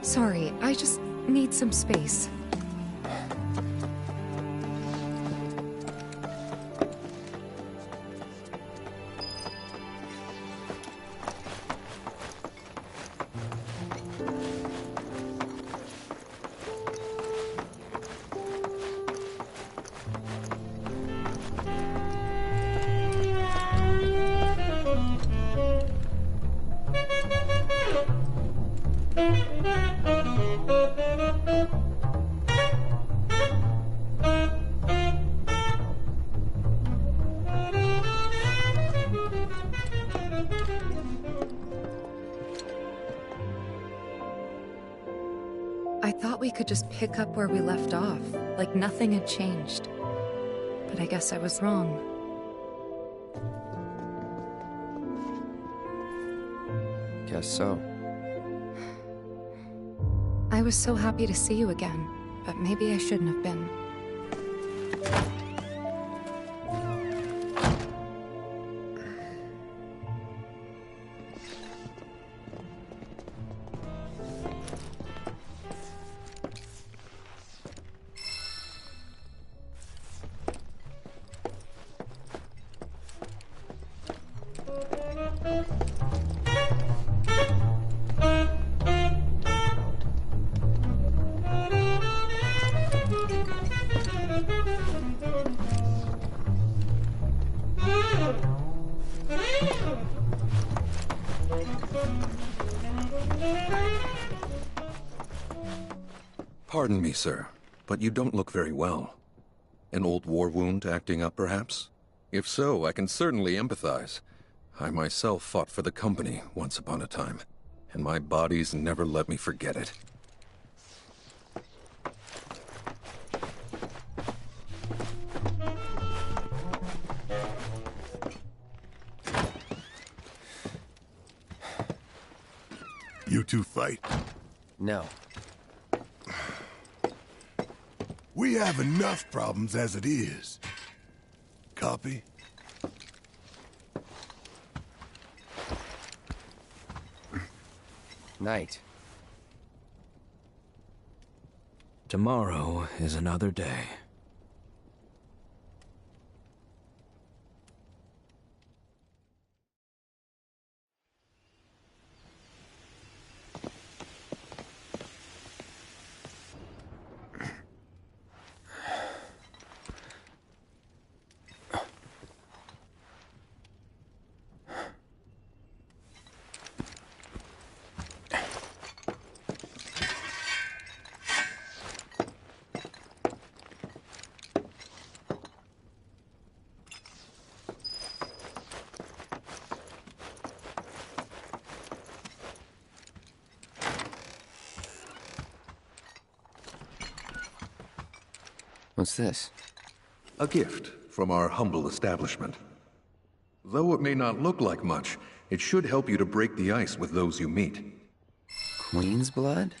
Sorry, I just need some space. I thought we could just pick up where we left off, like nothing had changed. But I guess I was wrong. Guess so. I was so happy to see you again, but maybe I shouldn't have been. Pardon me, sir, but you don't look very well. An old war wound acting up, perhaps? If so, I can certainly empathize. I myself fought for the company once upon a time, and my body's never let me forget it. You two fight? No. We have enough problems as it is. Copy? Night. Tomorrow is another day. What's this? A gift from our humble establishment. Though it may not look like much, it should help you to break the ice with those you meet. Queen's blood?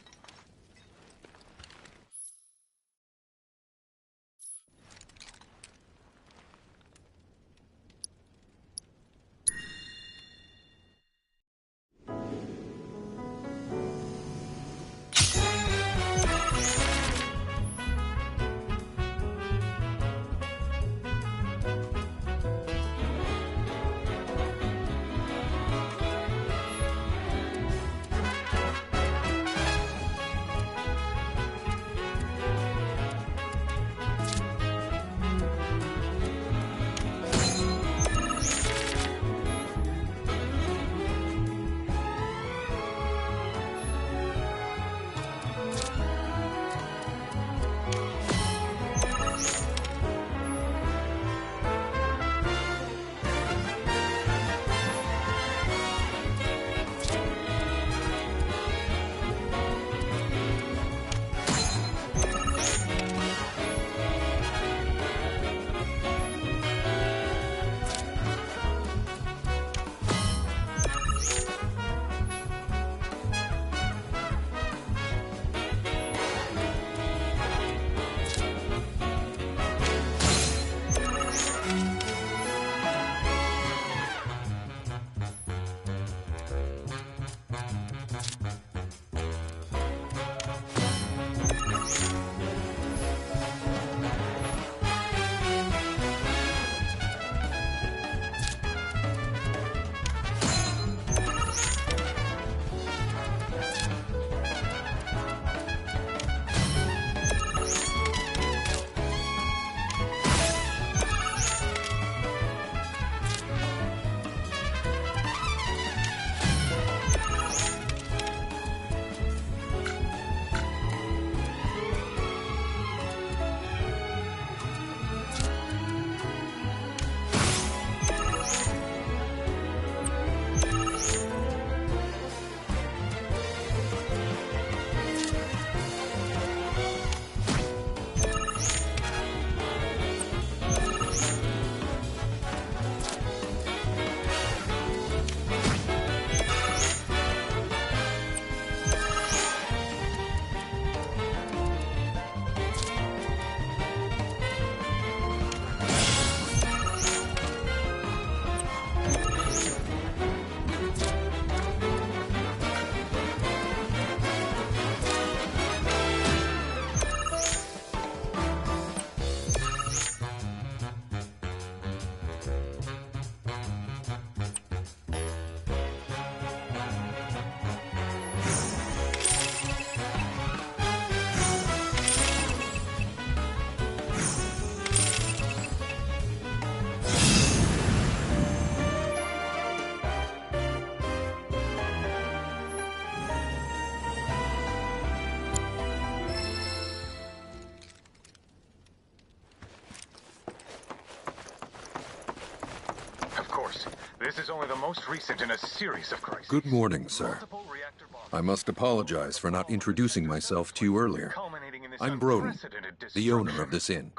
This is only the most recent in a series of crises. Good morning, sir. I must apologize for not introducing myself to you earlier. I'm Broden, the owner of this inn.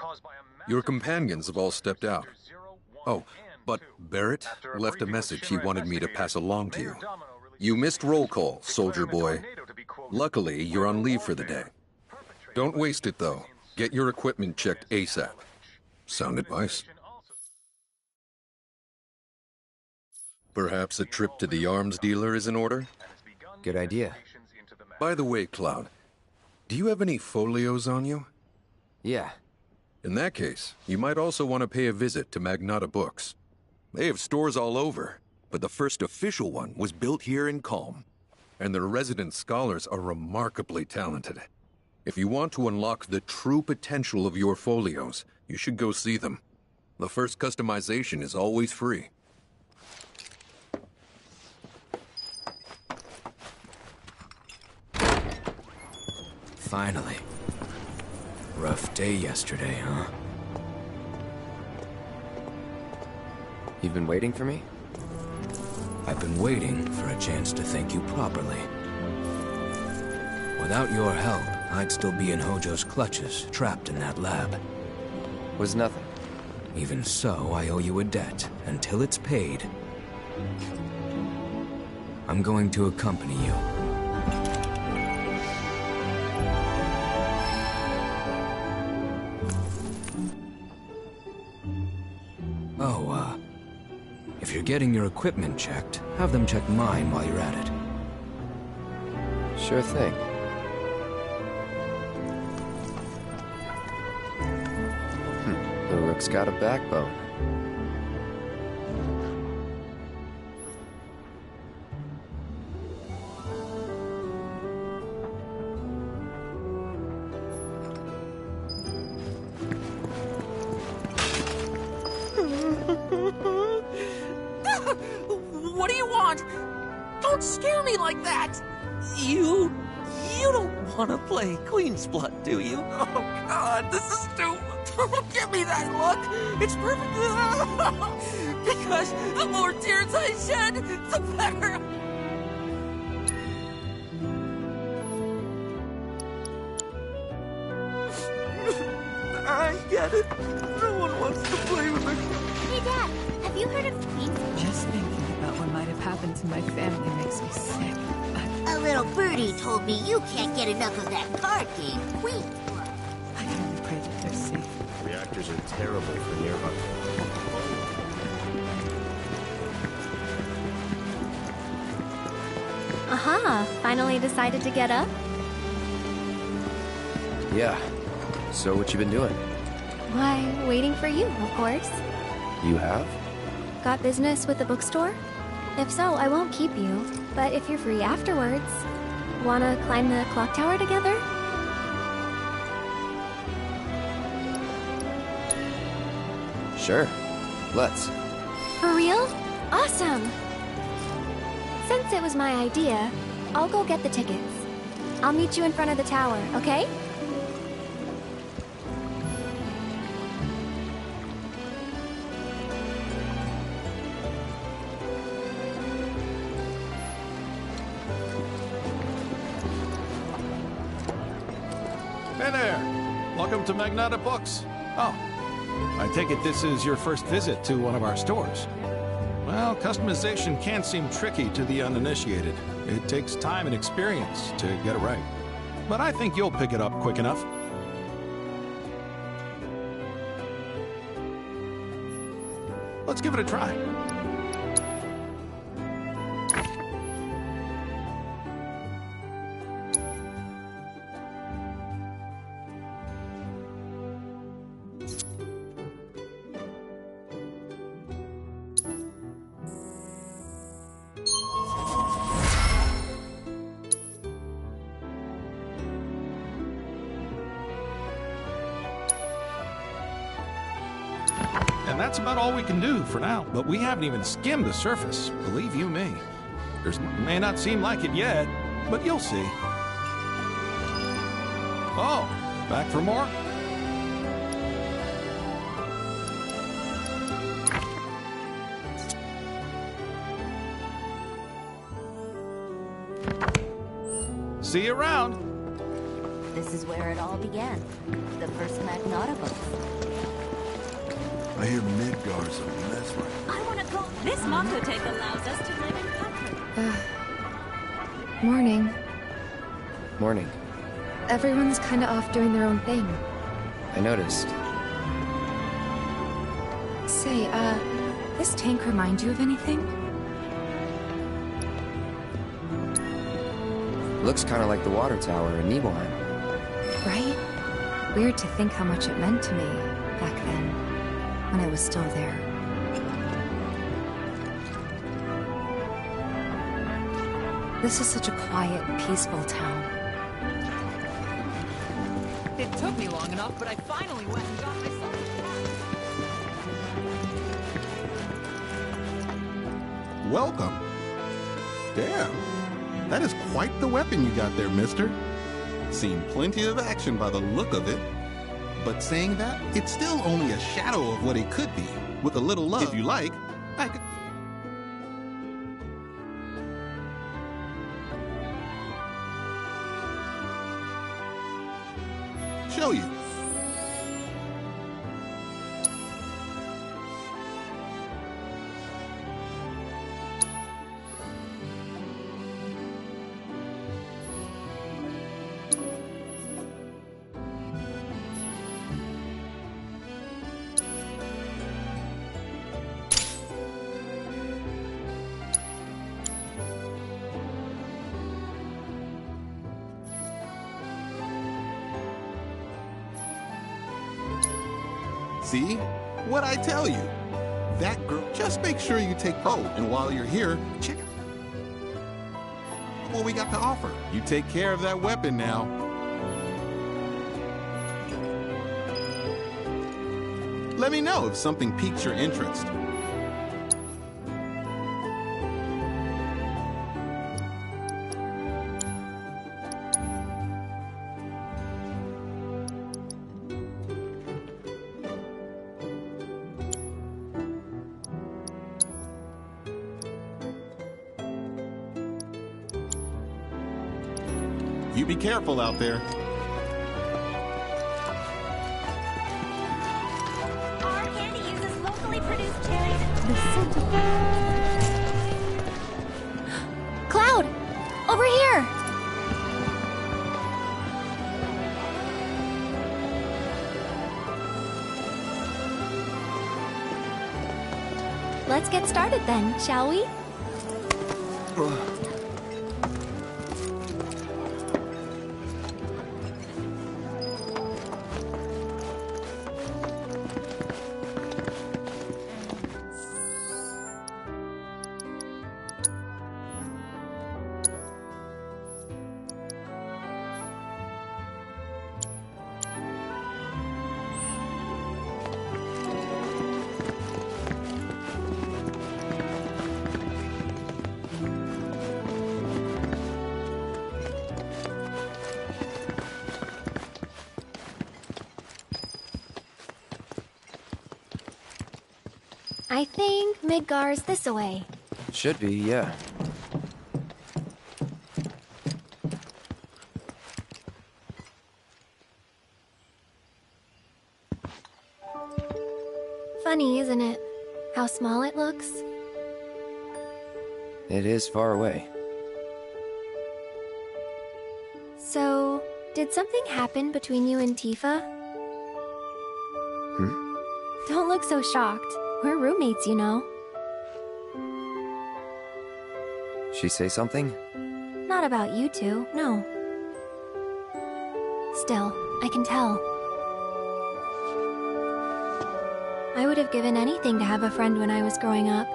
Your companions have all stepped out. Oh, but Barrett left a message he wanted me to pass along to you. You missed roll call, soldier boy. Luckily, you're on leave for the day. Don't waste it, though. Get your equipment checked ASAP. Sound advice? Perhaps a trip to the arms dealer is in order? Good idea. By the way, Cloud, do you have any folios on you? Yeah. In that case, you might also want to pay a visit to Magnata Books. They have stores all over, but the first official one was built here in Calm. And their resident scholars are remarkably talented. If you want to unlock the true potential of your folios, you should go see them. The first customization is always free. Finally. Rough day yesterday, huh? You've been waiting for me? I've been waiting for a chance to thank you properly. Without your help, I'd still be in Hojo's clutches, trapped in that lab. Was nothing. Even so, I owe you a debt. Until it's paid, I'm going to accompany you. If you're getting your equipment checked, have them check mine while you're at it. Sure thing. Uruk's got a backbone. What do you want? Don't scare me like that! You don't want to play Queen's Blood, do you? Oh God, this is too... Don't give me that look! It's perfect! Because the more tears I shed, the better! I get it. No one wants to play with her. Hey, Dad, have you heard of Queen's Blood? Just thinking about what might have happened to my family makes me sick. A little birdie told me you can't get enough of that card game, Queen's Blood. I can only pray that they're safe. Reactors are terrible for nearby. Aha, finally decided to get up? Yeah. So what you been doing? Why, waiting for you, of course. You have? Got business with the bookstore? If so, I won't keep you. But if you're free afterwards, wanna climb the clock tower together? Sure. Let's. For real? Awesome! Since it was my idea, I'll go get the tickets. I'll meet you in front of the tower, okay? Hey there! Welcome to Magnata Books. Oh, I take it this is your first visit to one of our stores. Well, customization can seem tricky to the uninitiated. It takes time and experience to get it right. But I think you'll pick it up quick enough. Let's give it a try. And that's about all we can do for now. But we haven't even skimmed the surface, believe you me. May not seem like it yet, but you'll see. Oh, back for more? See you around. This is where it all began. The first Magnata books. I hear Midgar's a mesmer. I want to go. This Makotech allows us to live in comfort. Morning. Morning. Everyone's kinda off doing their own thing. I noticed. Say, this tank remind you of anything? Looks kinda like the water tower in Nibelheim. Right? Weird to think how much it meant to me back then, when it was still there. This is such a quiet, peaceful town. It took me long enough, but I finally went and got myself a cat. Welcome. Damn. That is quite the weapon you got there, mister. Seen plenty of action by the look of it. But saying that, it's still only a shadow of what it could be. With a little love, if you like, I could... show you. See? What'd I tell you? That girl, just make sure you take photo. And while you're here, check out what we got to offer. You take care of that weapon now. Let me know if something piques your interest. You be careful out there. Our candy uses locally produced cherries. Cloud! Over here! Let's get started then, shall we? I think Midgar's this way. Should be, yeah. Funny, isn't it? How small it looks? It is far away. So, did something happen between you and Tifa? Don't look so shocked. We're roommates, you know. She say something? Not about you two, no. Still, I can tell. I would have given anything to have a friend when I was growing up.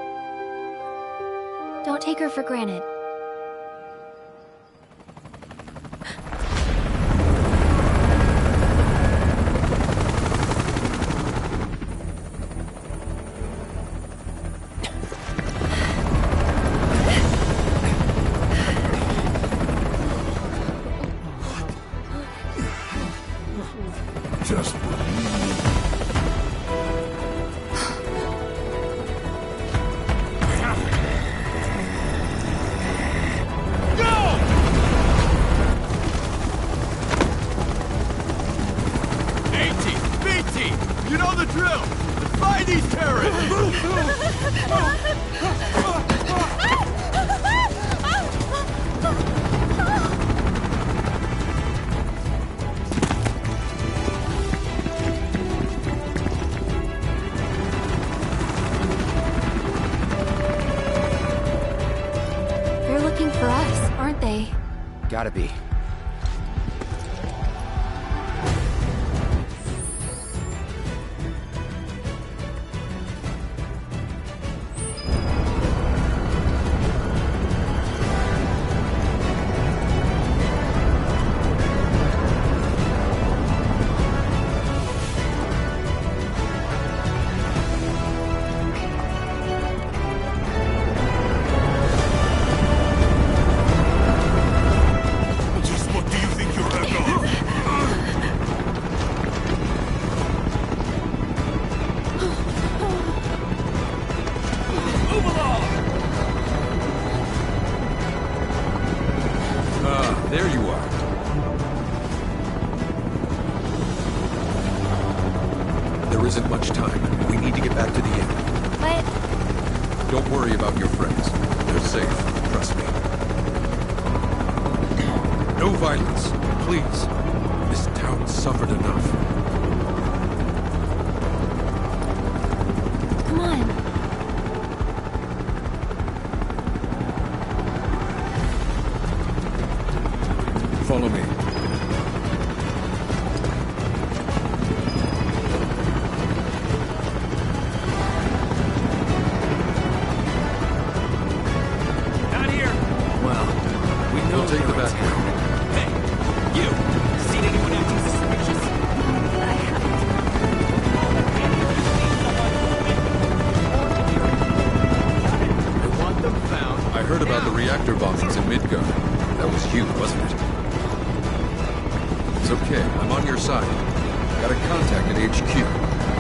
Don't take her for granted. Just Fight these terrorists! They're looking for us, aren't they? Gotta be. There you are. There isn't much time. We need to get back to the inn. But... Don't worry about your friends. They're safe. Trust me. No violence, please. This town suffered enough. Come on. Follow me. Not here. Well, we know We'll take the they're back in town. Hey, you! Seen anyone acting suspicious? I haven't. I want them found. I heard about the reactor bombings in Midgard. That was huge, wasn't it? It's okay. I'm on your side. Got a contact at HQ.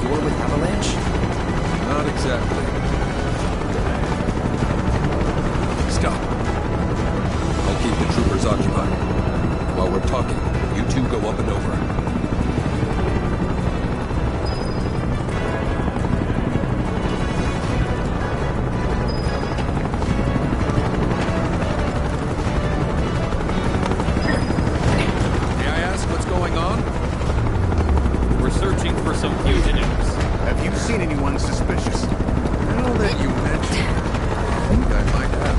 You're with Avalanche? Not exactly. Stop. I'll keep the troopers occupied. While we're talking, you two go up and over. May I ask what's going on? We're searching for some fugitives. Have you seen anyone suspicious? Now that you mention it, I think I might have.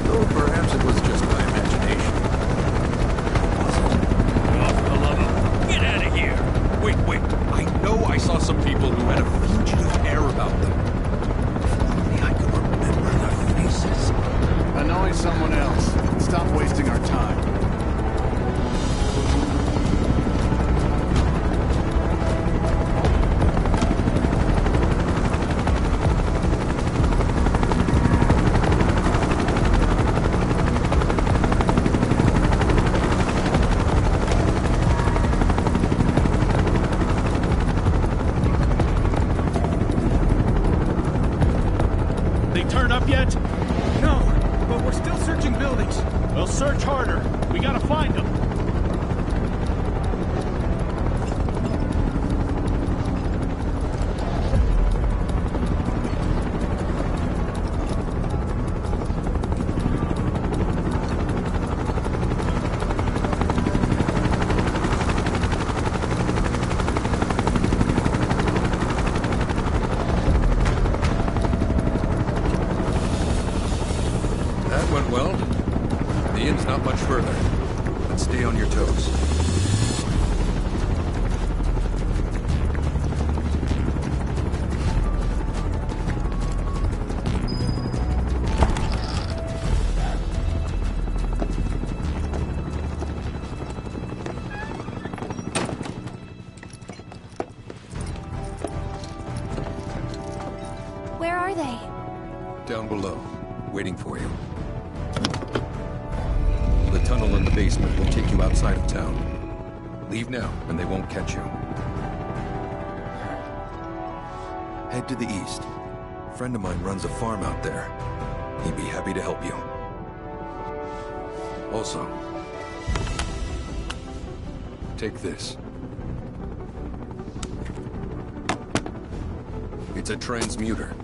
Though perhaps it was just my imagination. Was it? Oh, for the love of... Get out of here! Wait. I know I saw some people who had a fugitive air about them. If only I could remember their faces. Annoy someone else. Stop wasting our time. They turn up yet? No, but we're still searching buildings. We'll search harder. We gotta find them. That went well. The inn's not much further. But stay on your toes. Where are they? Down below, waiting for you. The tunnel in the basement will take you outside of town. Leave now, and they won't catch you. Head to the east. A friend of mine runs a farm out there. He'd be happy to help you. Also, take this. It's a transmuter.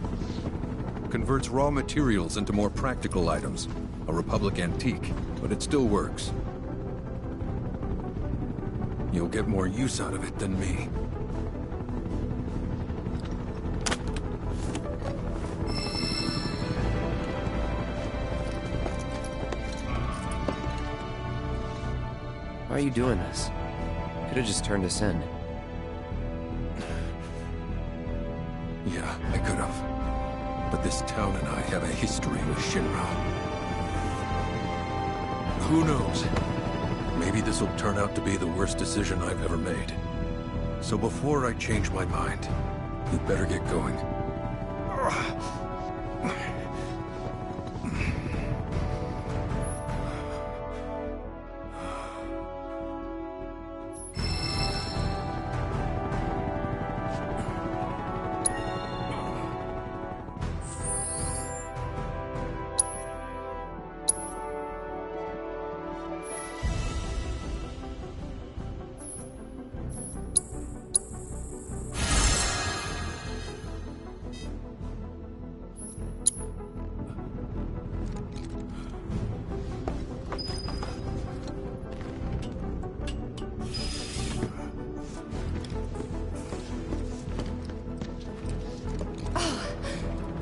Converts raw materials into more practical items. A Republic antique, but it still works. You'll get more use out of it than me. Why are you doing this? Could have just turned us in. Yeah, I could have. But this town and I have a history with Shinra. Who knows? Maybe this will turn out to be the worst decision I've ever made. So before I change my mind, you better get going.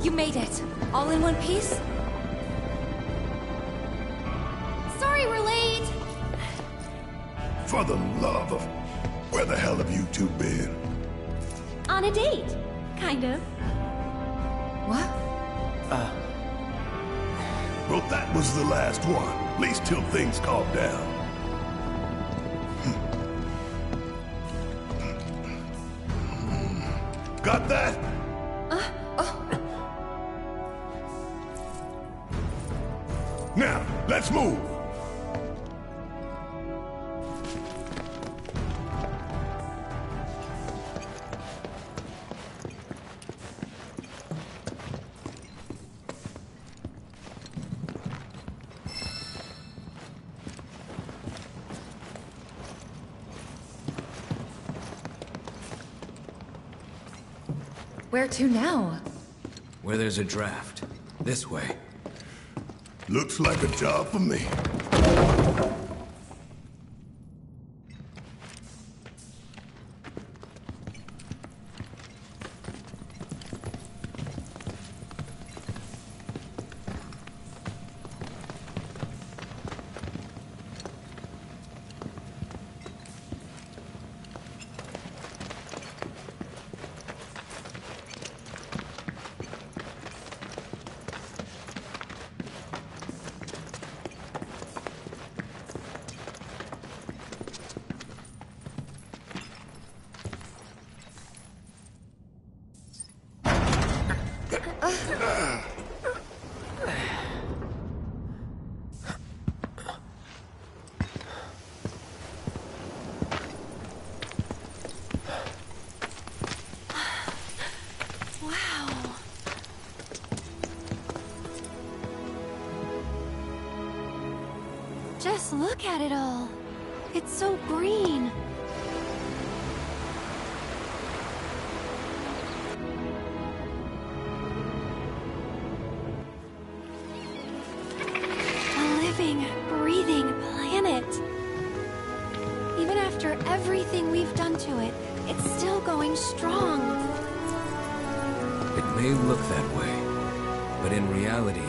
You made it. All in one piece? Sorry we're late! For the love of... Where the hell have you two been? On a date. Kind of. What? Well, that was the last one. At least till things calm down. Got that? Now, let's move! Where to now? Where there's a draft. This way. Looks like a job for me. Just look at it all. It's so green. A living, breathing planet. Even after everything we've done to it, it's still going strong. It may look that way, but in reality,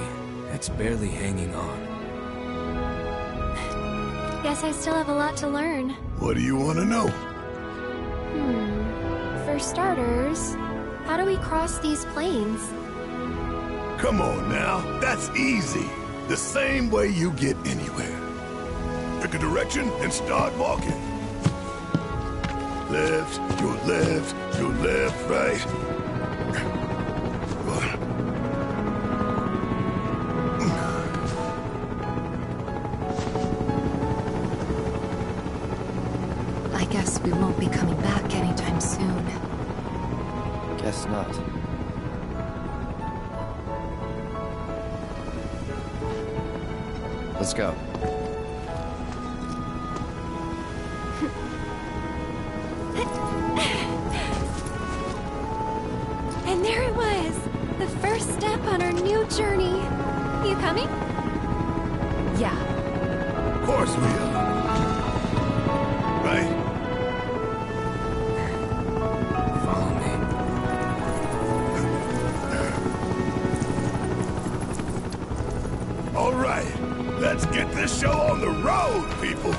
it's barely hanging on. Guess I still have a lot to learn. What do you want to know? For starters, how do we cross these plains? Come on now, that's easy. The same way you get anywhere. Pick a direction and start walking. Left, your left, right. I guess we won't be coming back anytime soon. Guess not. Let's go. And there it was! The first step on our new journey. You coming? Yeah. Of course we are. Right? Follow me. All right. Let's get this show on the road, people.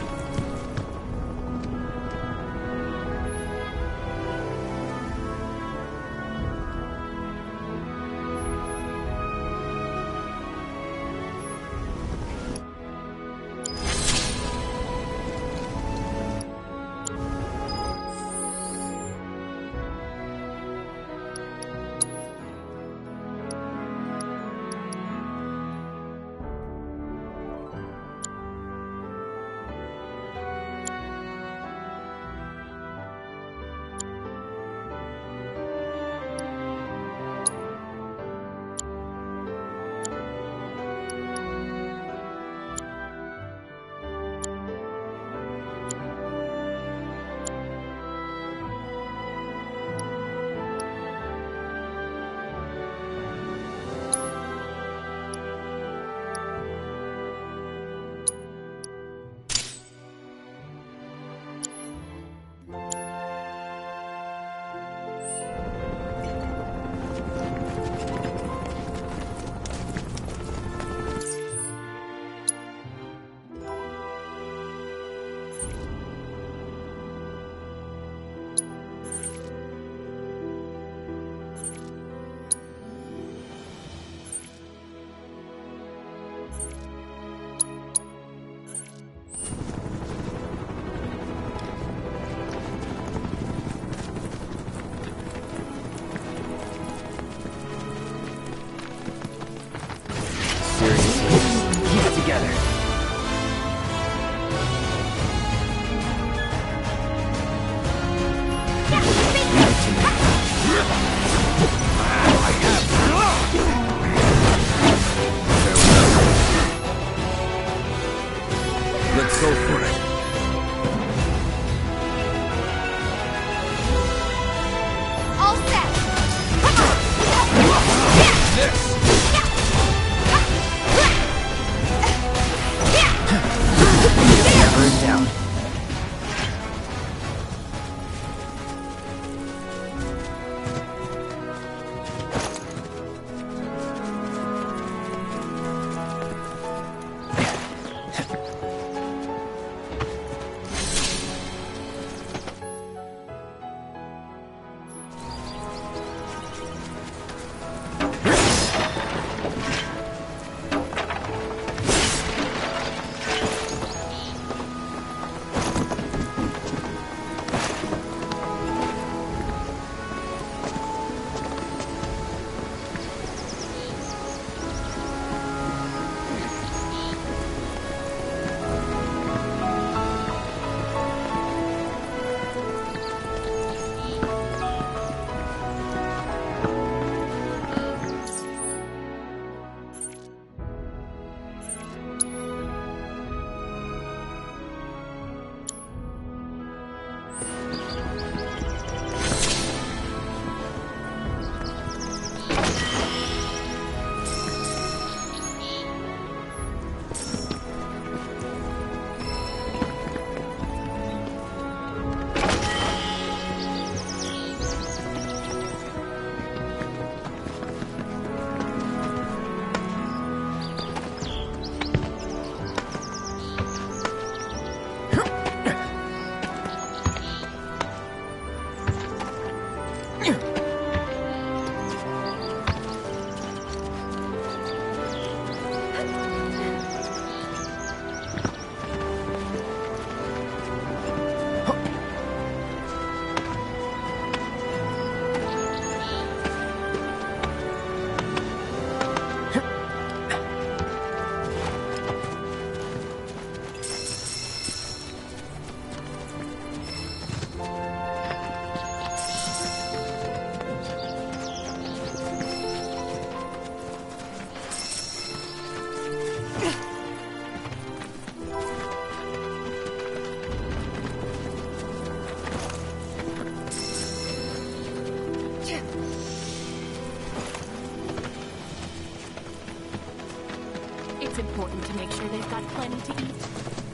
It's important to make sure they've got plenty to eat.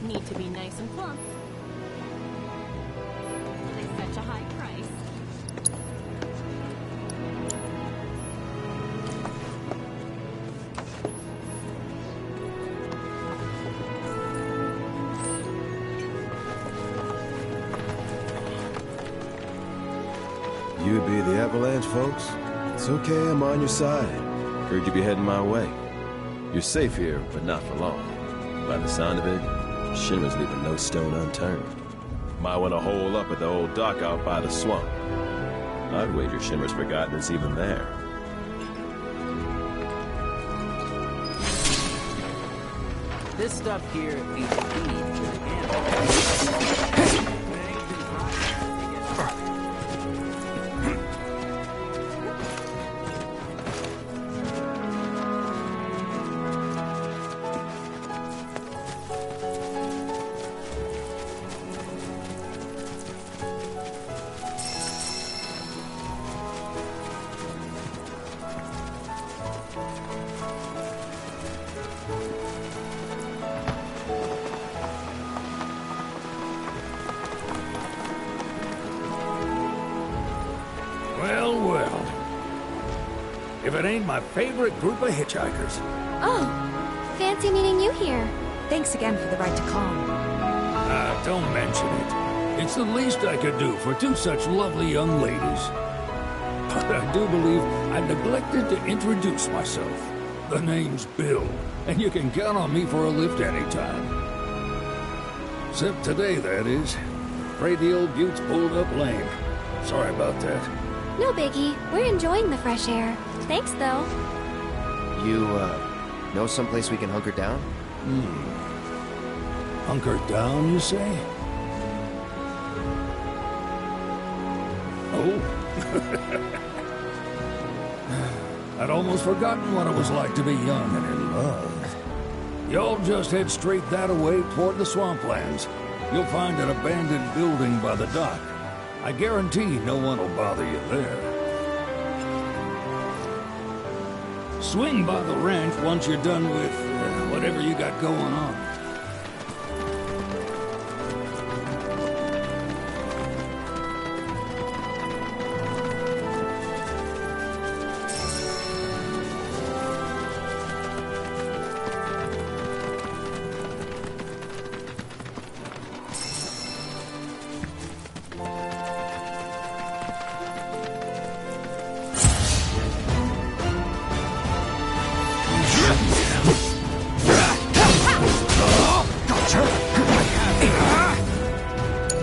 Need to be nice and plump. They fetch a high price. You'd be the Avalanche, folks? It's okay, I'm on your side. Heard you'd be heading my way. You're safe here, but not for long. By the sound of it, Shinra's leaving no stone unturned. Might want to hole up at the old dock out by the swamp. I'd wager Shinra's forgotten it's even there. This stuff here needs to feed to the animals. If it ain't my favorite group of hitchhikers. Oh, fancy meeting you here. Thanks again for the ride to Calm. Don't mention it. It's the least I could do for two such lovely young ladies. But I do believe I neglected to introduce myself. The name's Bill, and you can count on me for a lift anytime. Except today, that is. Afraid the old Butte's pulled up lame. Sorry about that. No biggie. We're enjoying the fresh air. Thanks, though. You, know someplace we can hunker down? Hunker down, you say? Oh. I'd almost forgotten what it was like to be young and in love. Y'all just head straight that-a-way toward the swamplands. You'll find an abandoned building by the dock. I guarantee no one will bother you there. Swing by the ranch once you're done with whatever you got going on.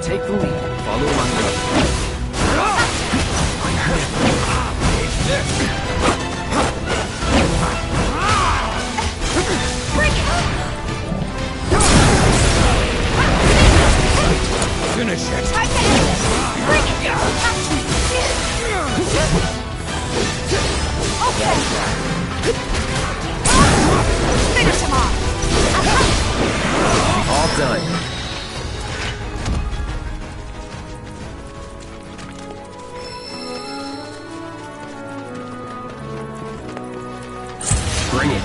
Take the lead. Follow my lead. Finish it. Okay. Finish him off. All done. Bring it.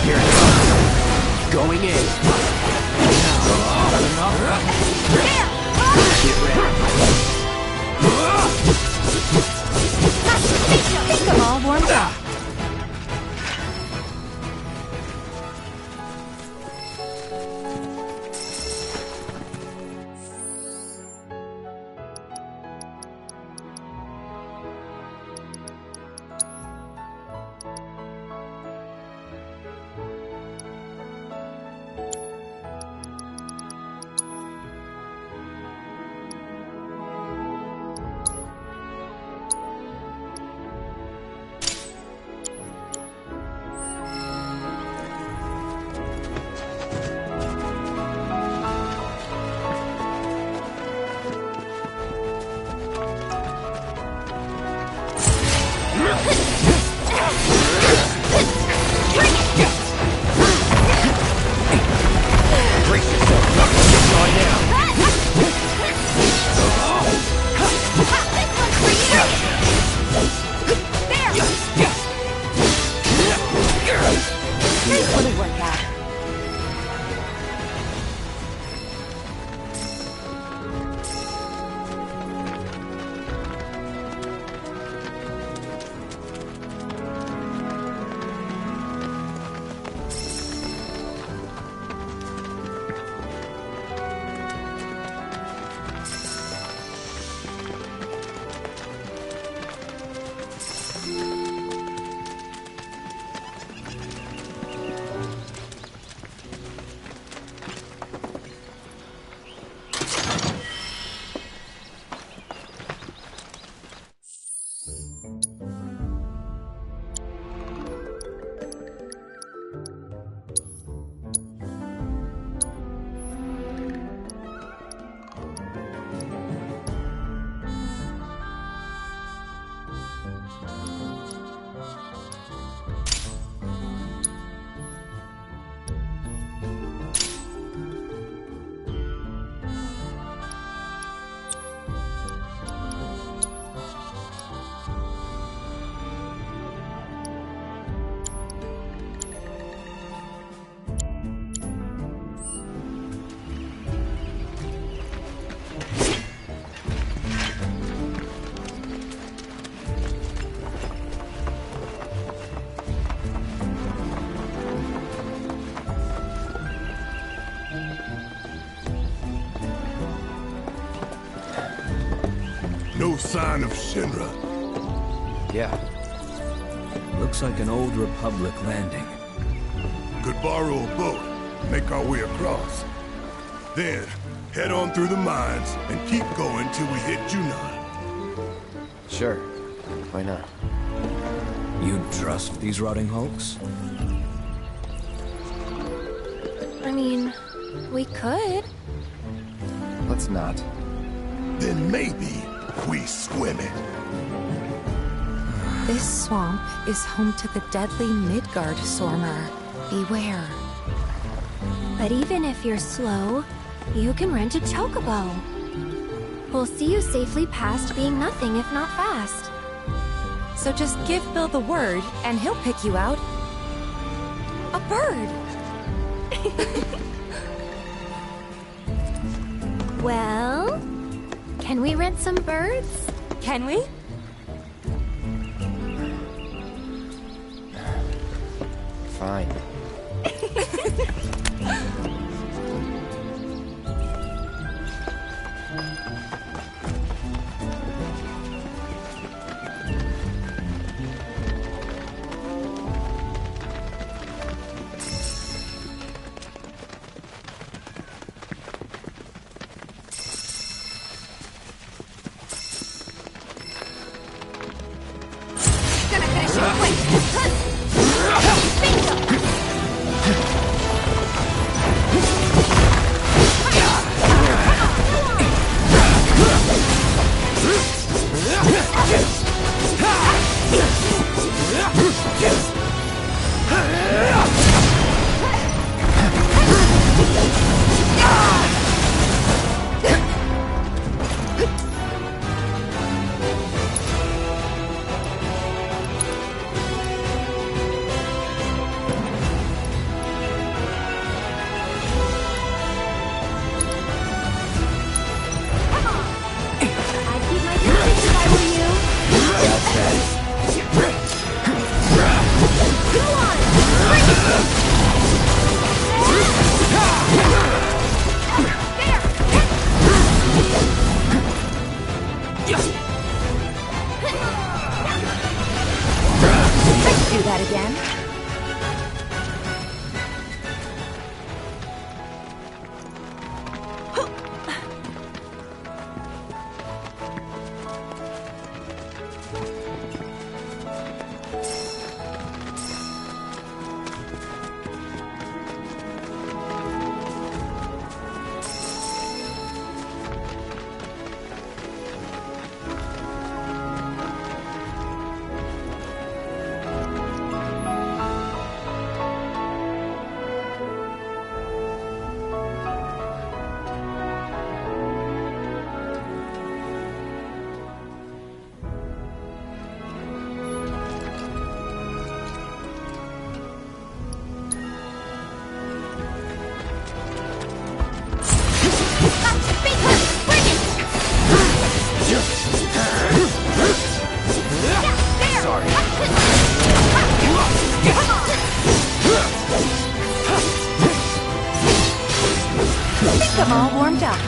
Here. Going in. Get ready. Think I'm all warmed up. sign of Shinra? Yeah. Looks like an old Republic landing. Could borrow a boat, make our way across. Then, head on through the mines and keep going till we hit Junon. Sure. Why not? You trust these rotting hulks? I mean, we could. Let's not. Then maybe we swim it. This swamp is home to the deadly Midgard Sormer. Beware. But even if you're slow, you can rent a chocobo. We'll see you safely past being nothing if not fast. So just give Bill the word, and he'll pick you out. A bird! Well, can we rent some birds? Can we? Fine. Do that again. I'm all warmed up.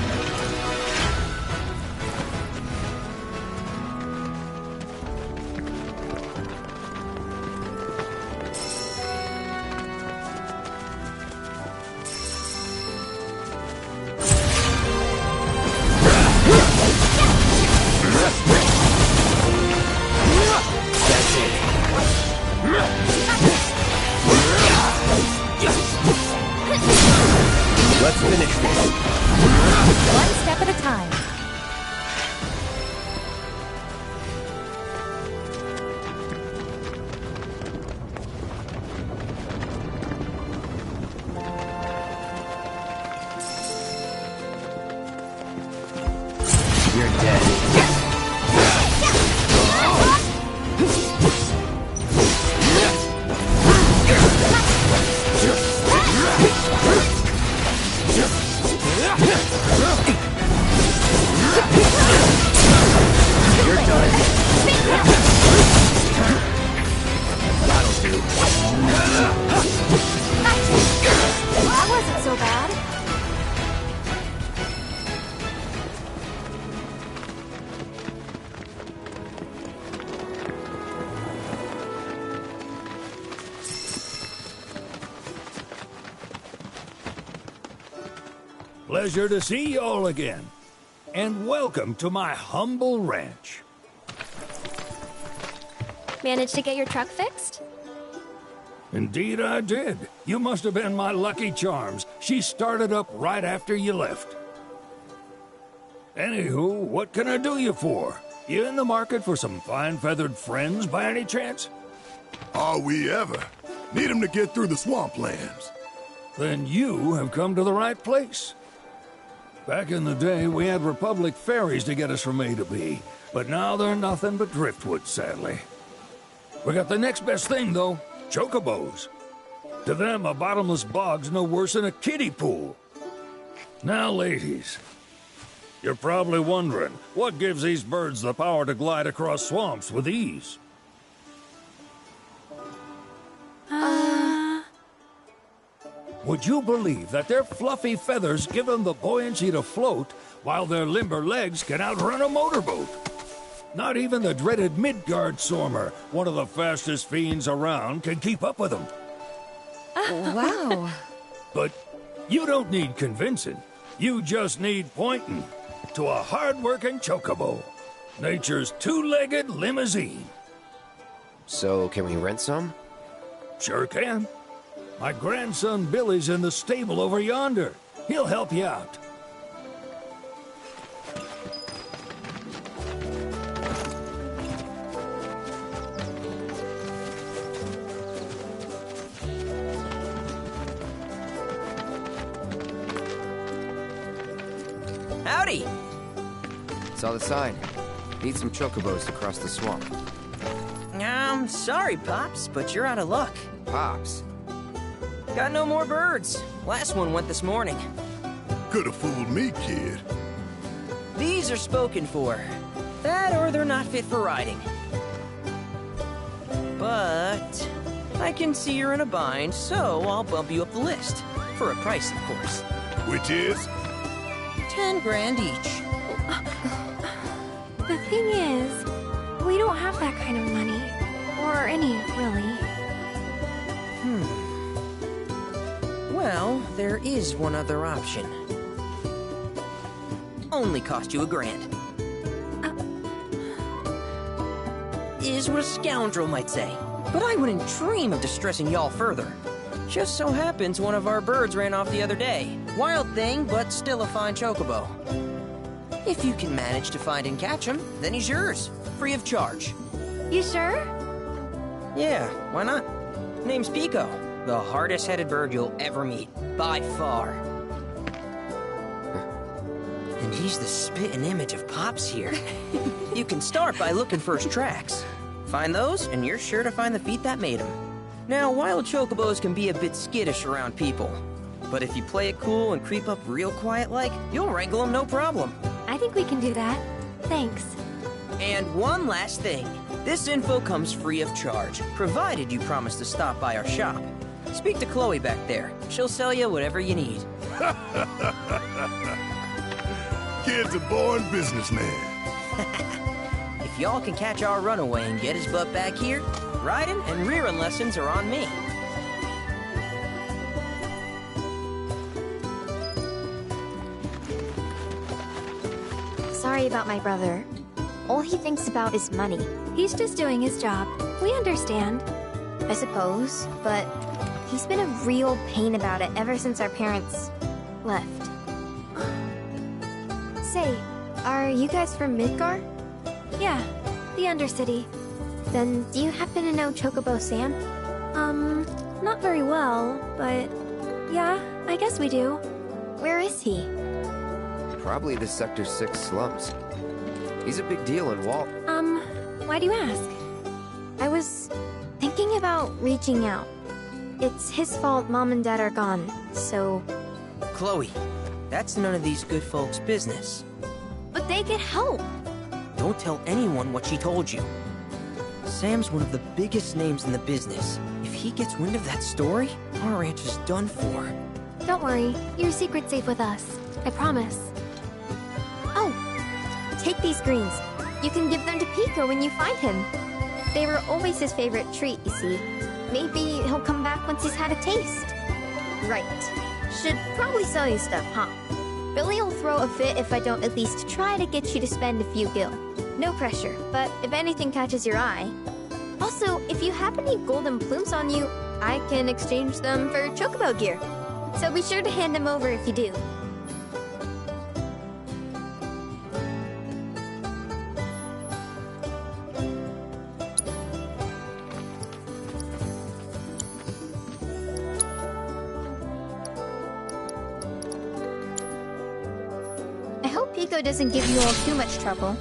Let's finish this. One step at a time. You're dead. Pleasure to see y'all again. And welcome to my humble ranch. Managed to get your truck fixed? Indeed I did. You must have been my lucky charms. She started up right after you left. Anywho, what can I do you for? You in the market for some fine-feathered friends by any chance? Are we ever? Need them to get through the swamplands. Then you have come to the right place. Back in the day, we had Republic ferries to get us from A to B, but now they're nothing but driftwood, sadly. We got the next best thing, though, chocobos. To them, a bottomless bog's no worse than a kiddie pool. Now, ladies, you're probably wondering, what gives these birds the power to glide across swamps with ease? Would you believe that their fluffy feathers give them the buoyancy to float, while their limber legs can outrun a motorboat? Not even the dreaded Midgard Sormer, one of the fastest fiends around, can keep up with them. Wow. But you don't need convincing. You just need pointing to a hard-working chocobo. Nature's two-legged limousine. So, can we rent some? Sure can. My grandson Billy's in the stable over yonder. He'll help you out. Howdy! Saw the sign. Need some chocobos to cross the swamp. Sorry, Pops, but you're out of luck. Pops? Got no more birds. Last one went this morning. Could have fooled me, kid. These are spoken for. That or they're not fit for riding. But I can see you're in a bind, so I'll bump you up the list. For a price, of course. Which is? 10 grand each. The thing is, we don't have that kind of money. Or any, really. Well, there is one other option. Only cost you $1,000. Is what a scoundrel might say. But I wouldn't dream of distressing y'all further. Just so happens one of our birds ran off the other day. Wild thing, but still a fine chocobo. If you can manage to find and catch him, then he's yours. Free of charge. You sure? Yeah, why not? Name's Pico. The hardest-headed bird you'll ever meet. By far. And he's the spitting image of Pops here. You can start by looking for his tracks. Find those, and you're sure to find the feet that made him. Now, wild chocobos can be a bit skittish around people. But if you play it cool and creep up real quiet-like, you'll wrangle them no problem. I think we can do that. Thanks. And one last thing. This info comes free of charge, provided you promise to stop by our shop. Speak to Chloe back there. She'll sell you whatever you need. Kid's a born businessman. If y'all can catch our runaway and get his butt back here, riding and rearing lessons are on me. Sorry about my brother. All he thinks about is money. He's just doing his job. We understand. I suppose, but he's been a real pain about it ever since our parents left. Say, are you guys from Midgar? Yeah, the Undercity. Then do you happen to know Chocobo Sam? Not very well, but yeah, I guess we do. Where is he? Probably the Sector 6 slums. He's a big deal in Walt. Why do you ask? I was thinking about reaching out. It's his fault Mom and Dad are gone, so... Chloe, that's none of these good folks' business. But they get help. Don't tell anyone what she told you. Sam's one of the biggest names in the business. If he gets wind of that story, our ranch is done for. Don't worry, your secret's safe with us. I promise. Oh, take these greens. You can give them to Pico when you find him. They were always his favorite treat, you see. Maybe he'll come back once he's had a taste. Right. Should probably sell you stuff, huh? Billy will throw a fit if I don't at least try to get you to spend a few gil. No pressure, but if anything catches your eye. Also, if you have any golden plumes on you, I can exchange them for chocobo gear. So be sure to hand them over if you do. I hope Pico doesn't give you all too much trouble.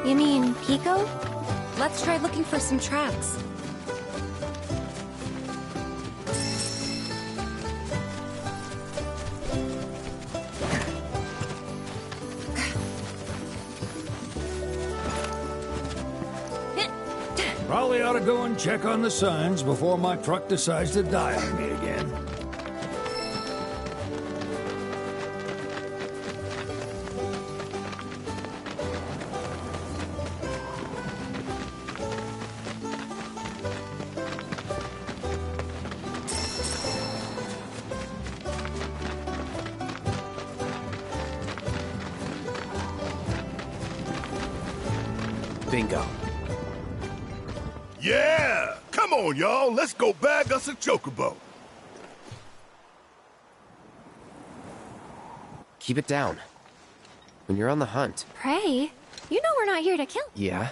You mean Pico? Let's try looking for some tracks. Probably ought to go and check on the signs before my truck decides to die on me again. Bingo. Yeah! Come on, y'all. Let's go bag us a chocobo. Keep it down. When you're on the hunt. Pray? You know we're not here to kill. Yeah?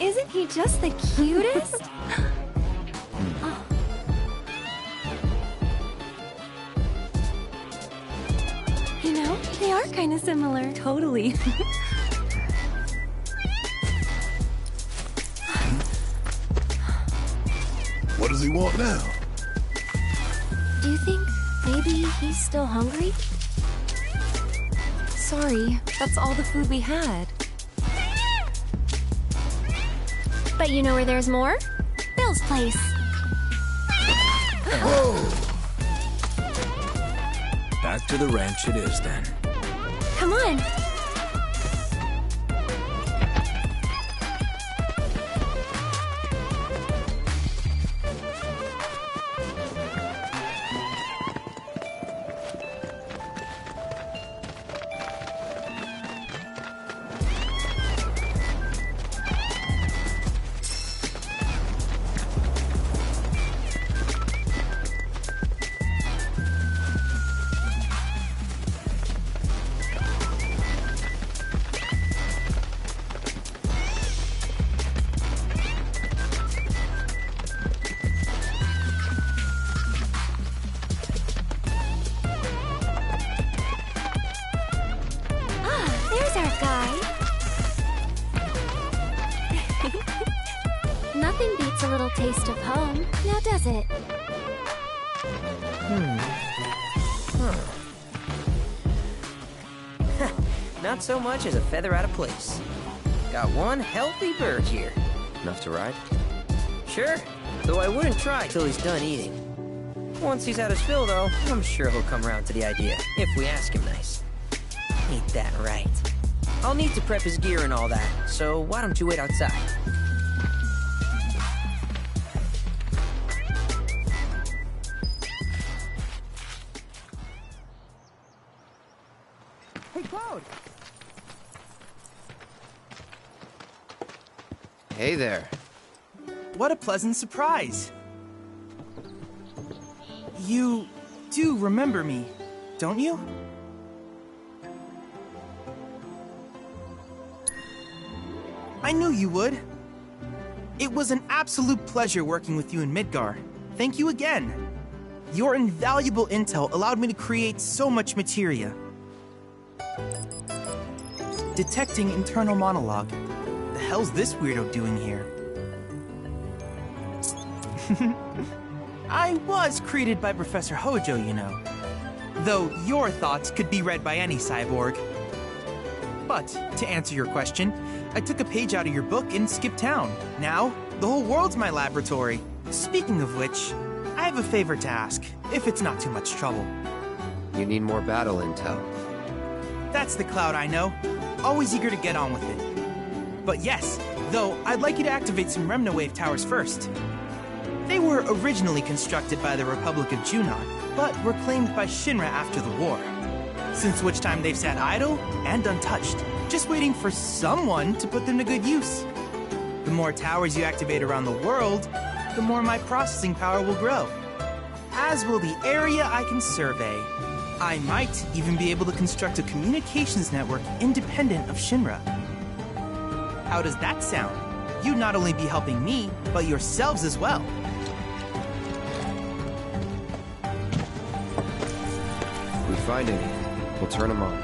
Isn't he just the cutest? are kind of similar. Totally. What does he want now? Do you think maybe he's still hungry? Sorry, that's all the food we had. But you know where there's more? Bill's place. Whoa! Back to the ranch it is then. Come on. There's our guy. Nothing beats a little taste of home, now does it? Not so much as a feather out of place. Got one healthy bird here. Enough to ride? Sure, though I wouldn't try till he's done eating. Once he's had his fill, though, I'm sure he'll come around to the idea, if we ask him nice. Ain't that right? I'll need to prep his gear and all that, so why don't you wait outside? Hey, Cloud! Hey there. What a pleasant surprise! You do remember me, don't you? I knew you would. It was an absolute pleasure working with you in Midgar. Thank you again. Your invaluable intel allowed me to create so much materia. Detecting internal monologue. The hell's this weirdo doing here? I was created by Professor Hojo, you know. Though your thoughts could be read by any cyborg. But, to answer your question, I took a page out of your book and skipped town. Now, the whole world's my laboratory. Speaking of which, I have a favor to ask, if it's not too much trouble. You need more battle intel. That's the Cloud I know. Always eager to get on with it. But yes, though, I'd like you to activate some Remna Wave towers first. They were originally constructed by the Republic of Junon, but were claimed by Shinra after the war. Since which time they've sat idle and untouched, just waiting for someone to put them to good use. The more towers you activate around the world, the more my processing power will grow. As will the area I can survey. I might even be able to construct a communications network independent of Shinra. How does that sound? You'd not only be helping me, but yourselves as well. We find any, we'll turn them on.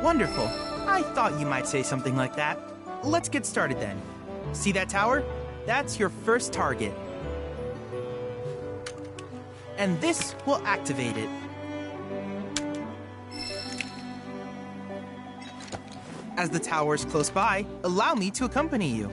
Wonderful. I thought you might say something like that. Let's get started then. See that tower? That's your first target. And this will activate it. As the tower's close by, allow me to accompany you.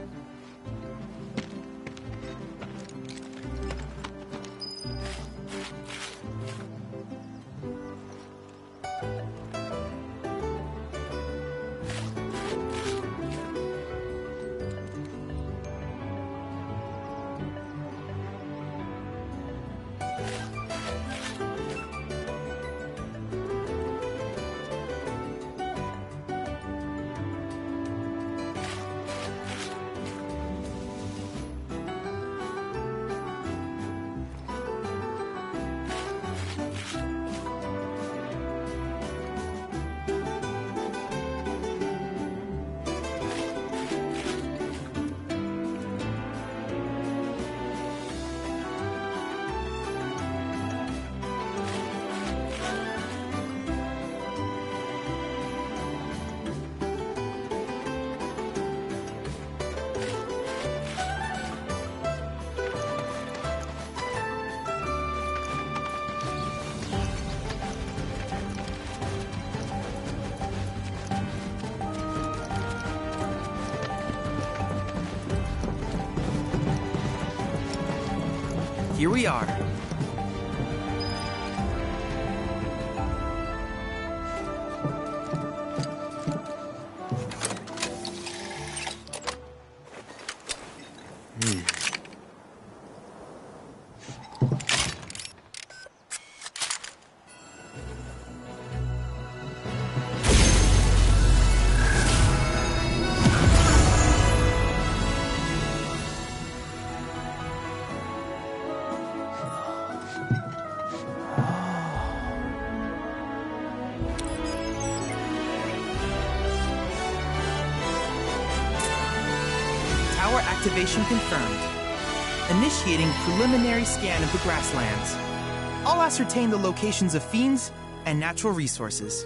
here we are. Tower activation confirmed. Initiating preliminary scan of the grasslands. I'll ascertain the locations of fiends and natural resources.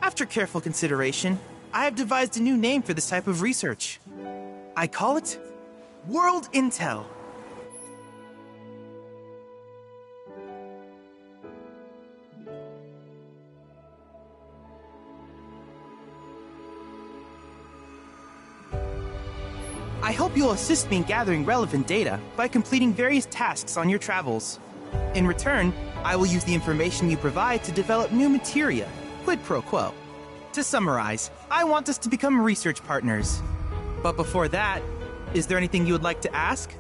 After careful consideration, I have devised a new name for this type of research. I call it World Intel. I hope you'll assist me in gathering relevant data by completing various tasks on your travels. In return, I will use the information you provide to develop new materia, quid pro quo. To summarize, I want us to become research partners. But before that, is there anything you would like to ask?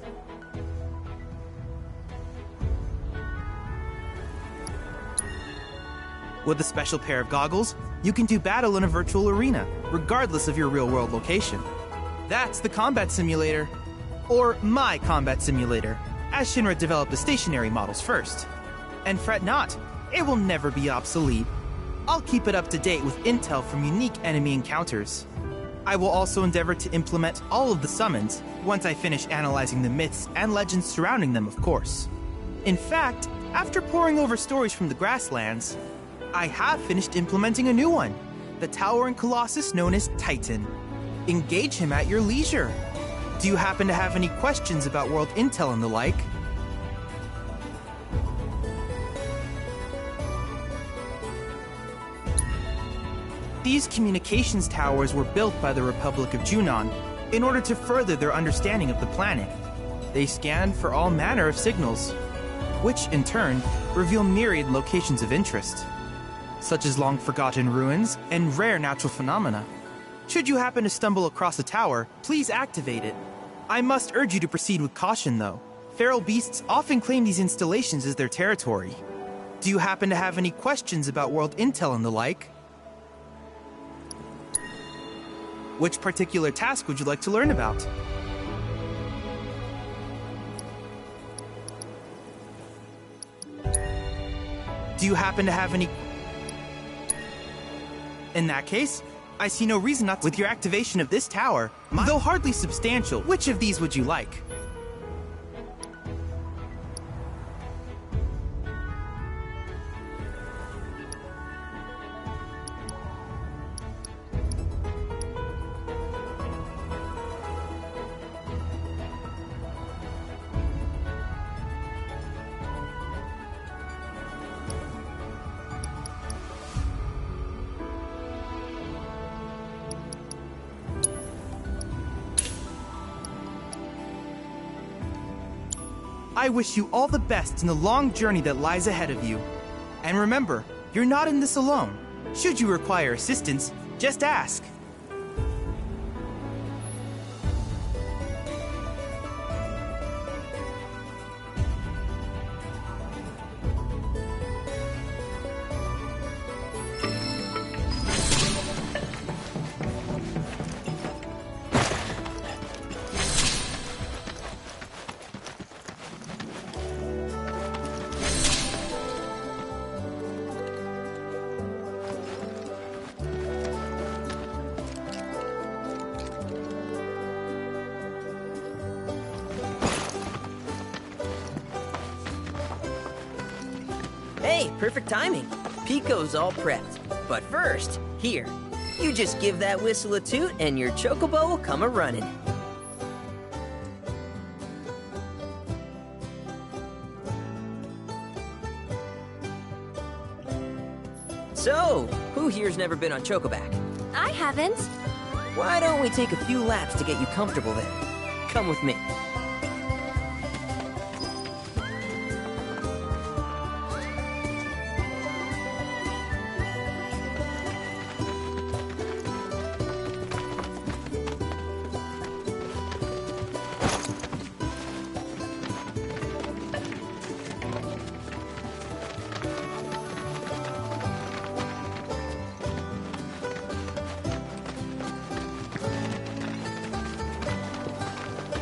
With a special pair of goggles, you can do battle in a virtual arena, regardless of your real-world location. That's the combat simulator. Or my combat simulator, as Shinra developed the stationary models first. And fret not, it will never be obsolete. I'll keep it up to date with intel from unique enemy encounters. I will also endeavor to implement all of the summons, once I finish analyzing the myths and legends surrounding them, of course. In fact, after poring over stories from the grasslands, I have finished implementing a new one, the towering colossus known as Titan. Engage him at your leisure. Do you happen to have any questions about world intel and the like? These communications towers were built by the Republic of Junon in order to further their understanding of the planet. They scan for all manner of signals, which in turn reveal myriad locations of interest, such as long-forgotten ruins and rare natural phenomena. Should you happen to stumble across a tower, please activate it. I must urge you to proceed with caution, though. Feral beasts often claim these installations as their territory. Do you happen to have any questions about world intel and the like? Which particular task would you like to learn about? Do you happen to have any... In that case, I see no reason not to. With your activation of this tower, though hardly substantial, which of these would you like? I wish you all the best in the long journey that lies ahead of you. And remember, you're not in this alone. Should you require assistance, just ask. Hey, perfect timing. Pico's all prepped. But first, here, you just give that whistle a toot and your chocobo will come a-running. So, who here's never been on Chocoback? I haven't. Why don't we take a few laps to get you comfortable there? Come with me.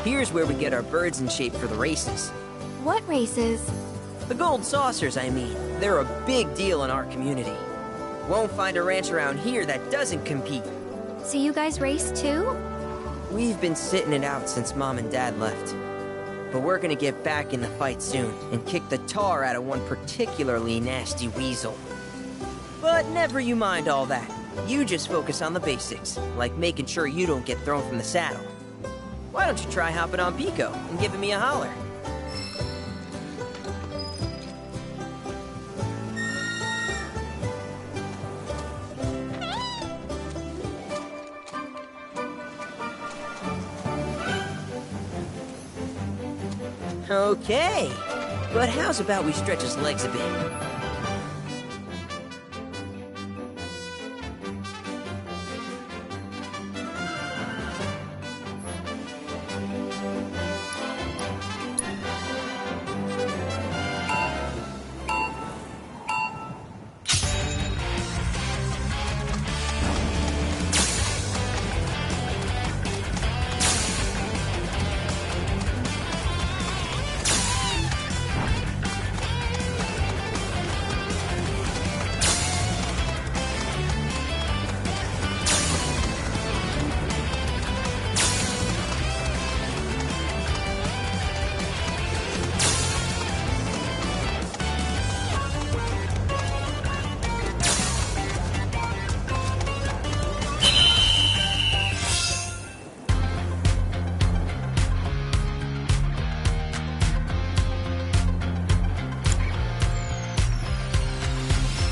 Here's where we get our birds in shape for the races. What races? The gold saucers, I mean. They're a big deal in our community. Won't find a ranch around here that doesn't compete. So you guys race too? We've been sitting it out since Mom and Dad left. But we're gonna get back in the fight soon and kick the tar out of one particularly nasty weasel. But never you mind all that. You just focus on the basics, like making sure you don't get thrown from the saddle. Why don't you try hopping on Pico and giving me a holler? Okay, but how's about we stretch his legs a bit?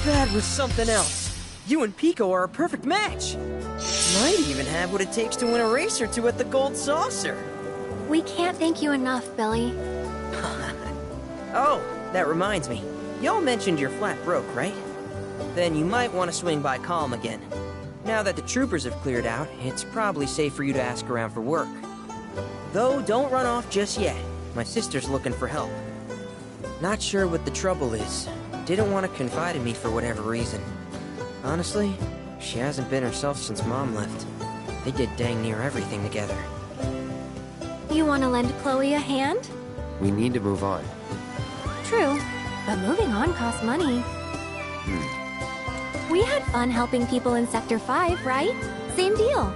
That was something else. You and Pico are a perfect match. Might even have what it takes to win a race or two at the Gold Saucer. We can't thank you enough, Billy. Oh, that reminds me. Y'all mentioned your flat broke, right? Then you might want to swing by Calm again. Now that the troopers have cleared out, it's probably safe for you to ask around for work. Though, don't run off just yet. My sister's looking for help. Not sure what the trouble is. Didn't want to confide in me for whatever reason. Honestly, she hasn't been herself since Mom left. They did dang near everything together. You want to lend Chloe a hand? We need to move on. True, but moving on costs money. We had fun helping people in Sector 5, right? Same deal.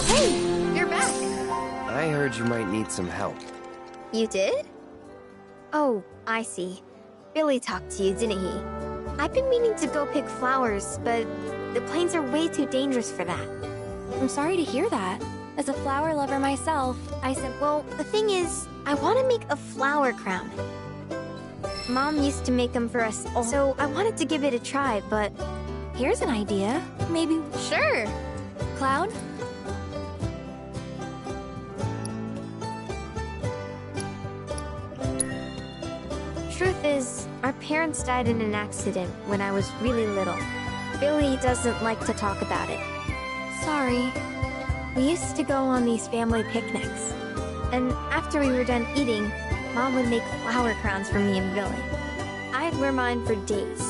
Hey, you're back. I heard you might need some help. You did? Oh, I see. Billy talked to you, didn't he? I've been meaning to go pick flowers, but the plains are way too dangerous for that. I'm sorry to hear that. As a flower lover myself, I said, well, the thing is, I want to make a flower crown. Mom used to make them for us, so I wanted to give it a try, but... Here's an idea. Maybe... Sure. Cloud? Truth is, our parents died in an accident when I was really little. Billy doesn't like to talk about it. Sorry. We used to go on these family picnics. And after we were done eating, Mom would make flower crowns for me and Billy. I'd wear mine for days.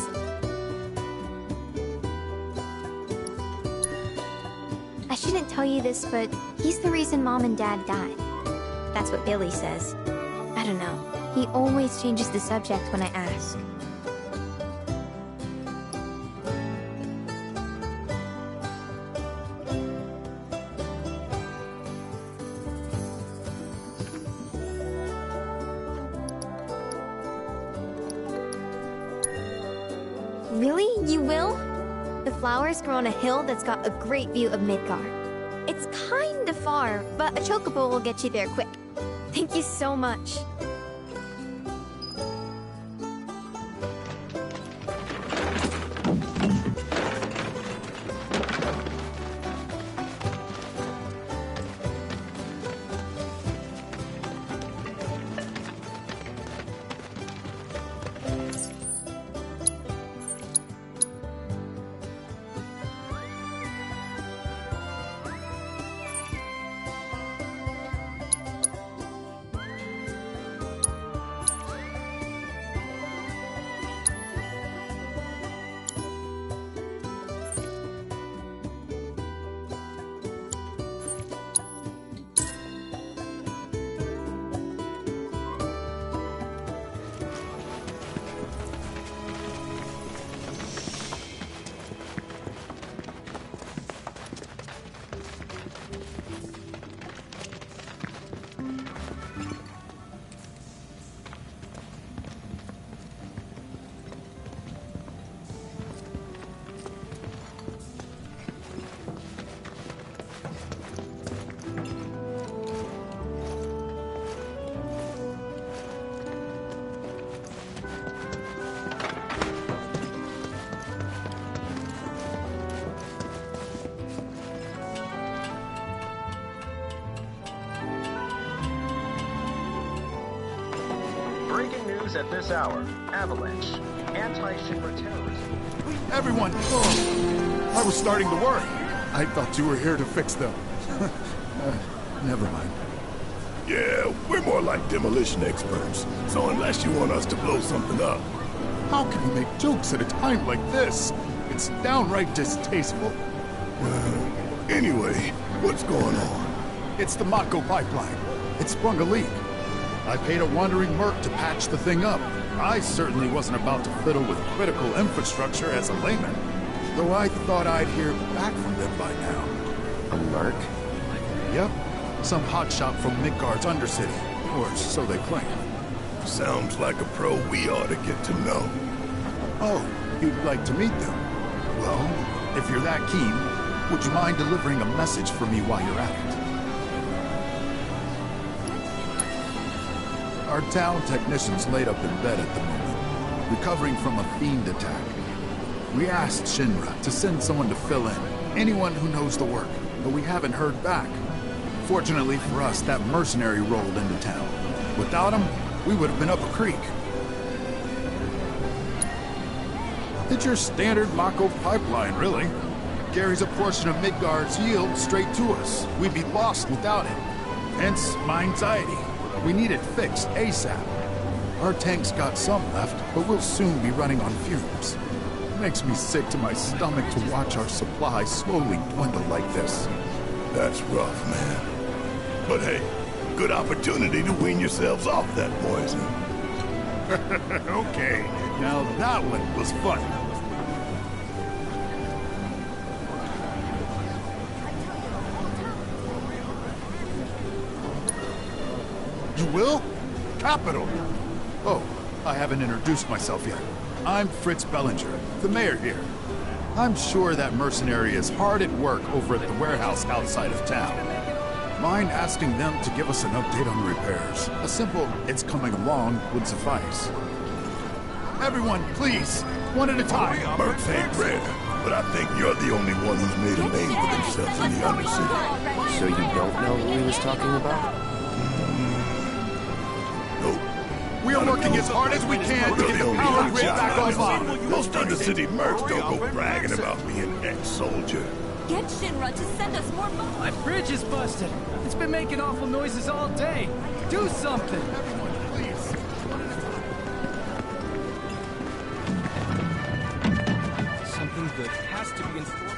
I shouldn't tell you this, but he's the reason Mom and Dad died. That's what Billy says. I don't know. He always changes the subject when I ask. Really? You will? The flowers grow on a hill that's got a great view of Midgard. It's kinda far, but a chocobo will get you there quick. Thank you so much. Breaking news at this hour. Avalanche. Anti-Shinra terrorism. Everyone! Oh, I was starting to worry. I thought you were here to fix them. Never mind. Yeah, we're more like demolition experts. So unless you want us to blow something up. How can you make jokes at a time like this? It's downright distasteful. Anyway, what's going on? It's the Mako pipeline. It sprung a leak. I paid a wandering merc to patch the thing up. I certainly wasn't about to fiddle with critical infrastructure as a layman. Though I thought I'd hear back from them by now. A merc? Yep. Some hotshot from Midgard's Undercity. Or so they claim. Sounds like a pro we ought to get to know. Oh, you'd like to meet them? Well, if you're that keen, would you mind delivering a message for me while you're at it? Our town technician's laid up in bed at the moment, recovering from a fiend attack. We asked Shinra to send someone to fill in, anyone who knows the work, but we haven't heard back. Fortunately for us, that mercenary rolled into town. Without him, we would have been up a creek. It's your standard Mako pipeline, really. Carries a portion of Midgard's yield straight to us. We'd be lost without it. Hence, my anxiety. We need it fixed ASAP. Our tank's got some left, but we'll soon be running on fumes. It makes me sick to my stomach to watch our supply slowly dwindle like this. That's rough, man. But hey, good opportunity to wean yourselves off that poison. Okay, now that one was fun. You will? Capital! Oh, I haven't introduced myself yet. I'm Fritz Bellinger, the mayor here. I'm sure that mercenary is hard at work over at the warehouse outside of town. Mind asking them to give us an update on the repairs? A simple, it's coming along, would suffice. Everyone, please, one at a time. Mercs ain't rare, but I think you're the only one who's made a name for themselves in the Undercity. So you don't know who he was talking about? We are working as hard as we can to get the power grid back online. Most Undercity mercs don't go bragging about being ex-soldier. Get Shinra to send us more money. My fridge is busted. It's been making awful noises all day. Do something. Everyone, please. Something good has to be in store.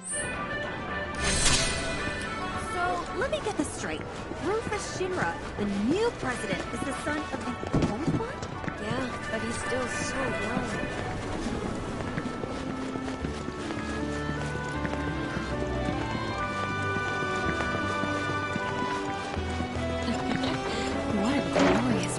So, let me get this straight. Rufus Shinra, the new president, is the son of the old one? Yeah, but he's still so young. What a glorious...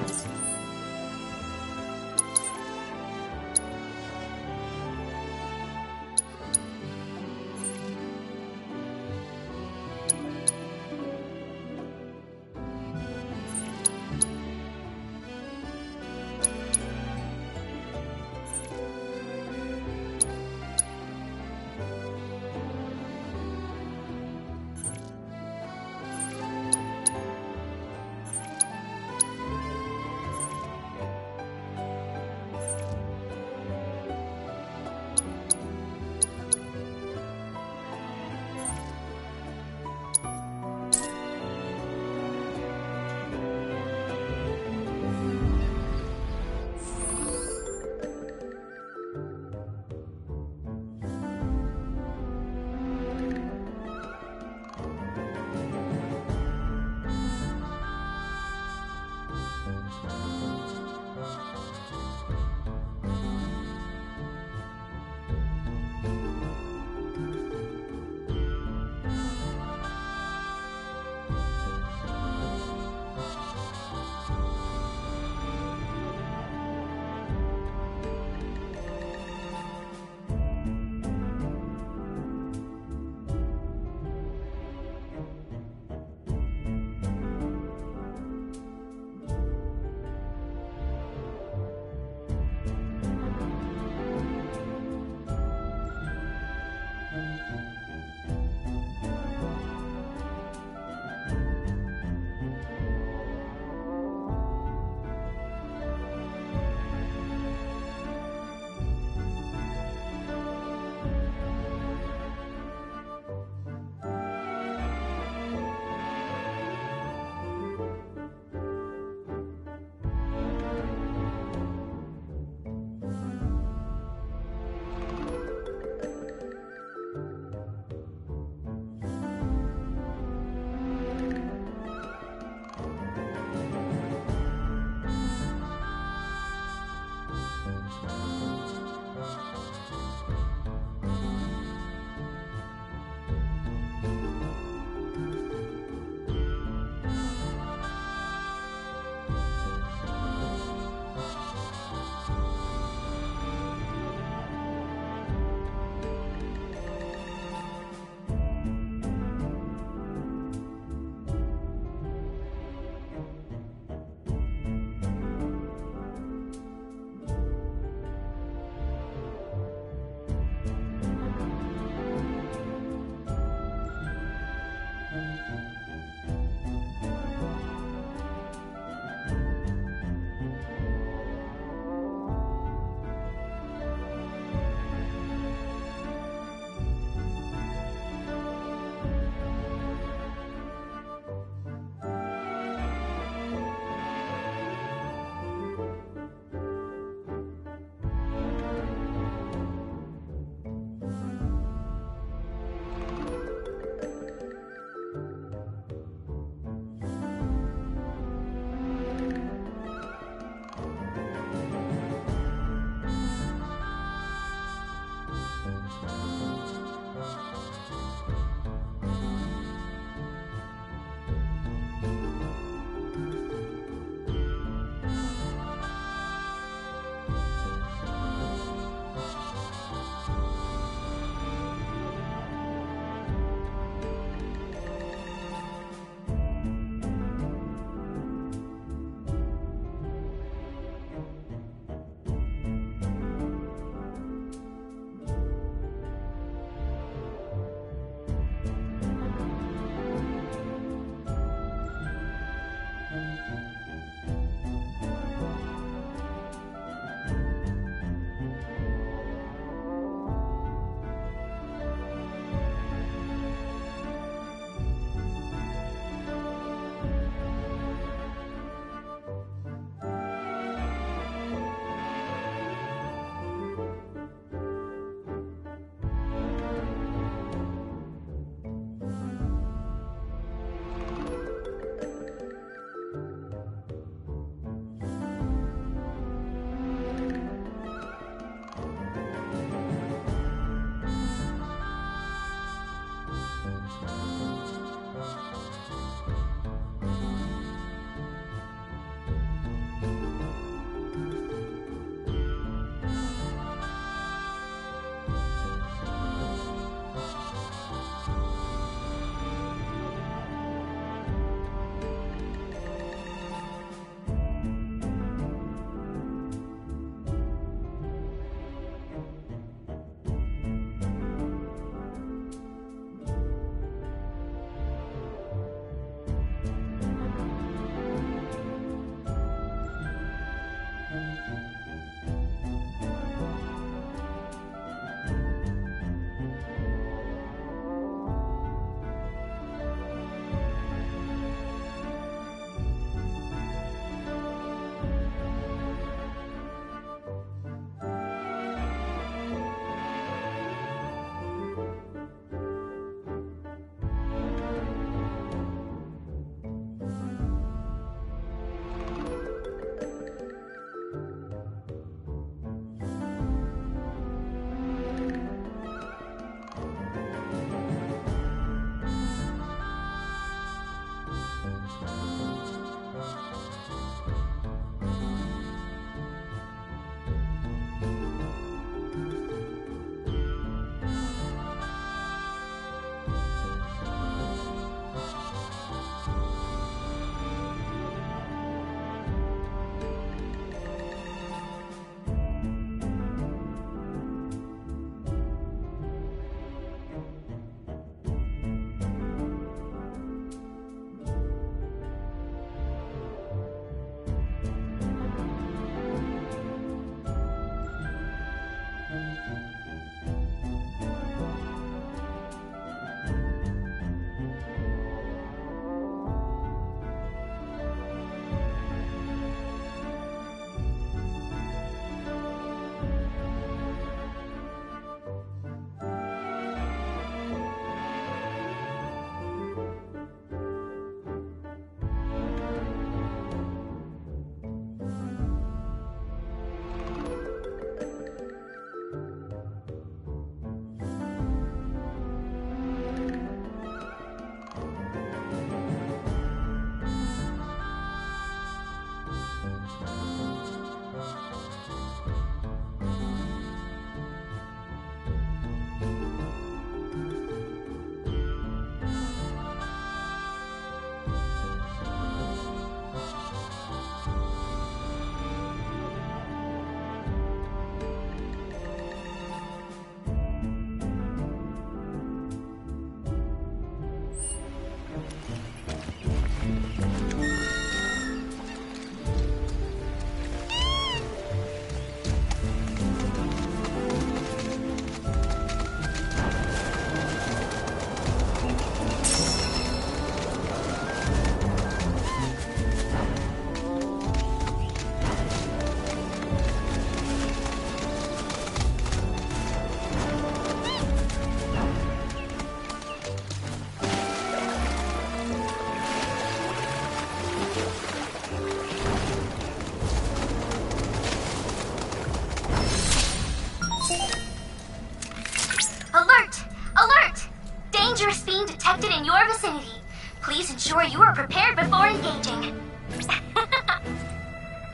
dangerous fiend detected in your vicinity. Please ensure you are prepared before engaging.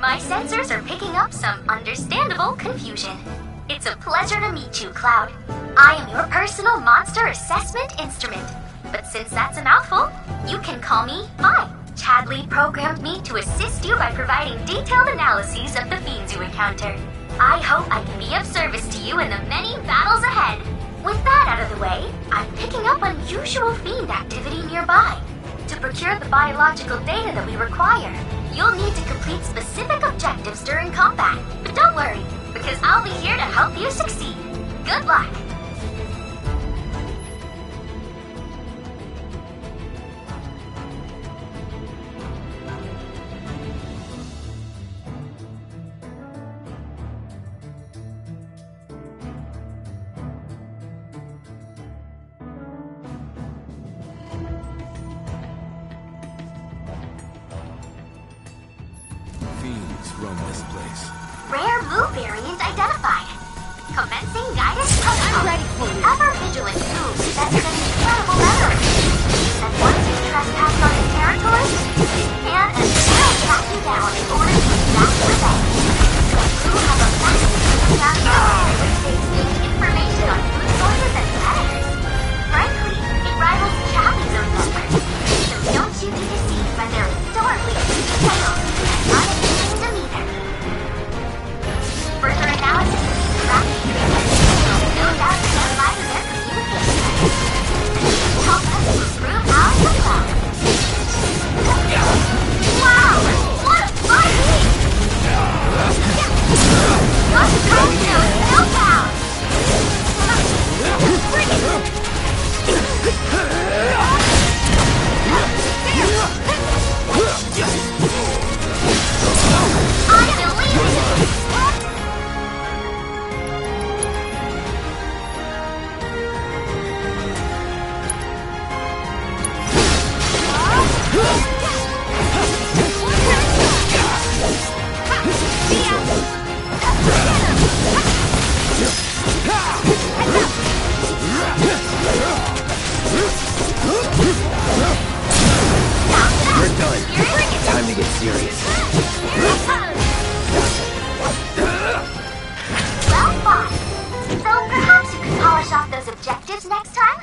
My sensors are picking up some understandable confusion. It's a pleasure to meet you, Cloud. I am your personal monster assessment instrument. But since that's a mouthful, you can call me Vi. Chadley programmed me to assist you by providing detailed analyses of the fiends you encounter. I hope I can be of service to you in the many battles ahead. With that out of the way, I'm picking up unusual fiend activity nearby. To procure the biological data that we require, you'll need to complete specific objectives during combat. But don't worry, because I'll be here to help you succeed. Good luck! Roam this place. Rare Moo variant identified. Commencing guidance protocol. I'm ready for you. Ever vigilant Moo possesses an incredible memory. And once you trespass on his territory, he can and will track you down in order to exact revenge. Moo has a fascinating background which takes in information on food sources and predators. Frankly, it rivals Chappie's own network. So don't you be deceived by their adorably cute tails and unamusing demeanor. Further analysis of these crafty creatures will no doubt analyze their communication. Help us improve our cloud. Wow! What a fun week! What's coming to a snowbound? Bring it! We're done. Time to get serious. Well fought. So perhaps you could polish off those objectives next time?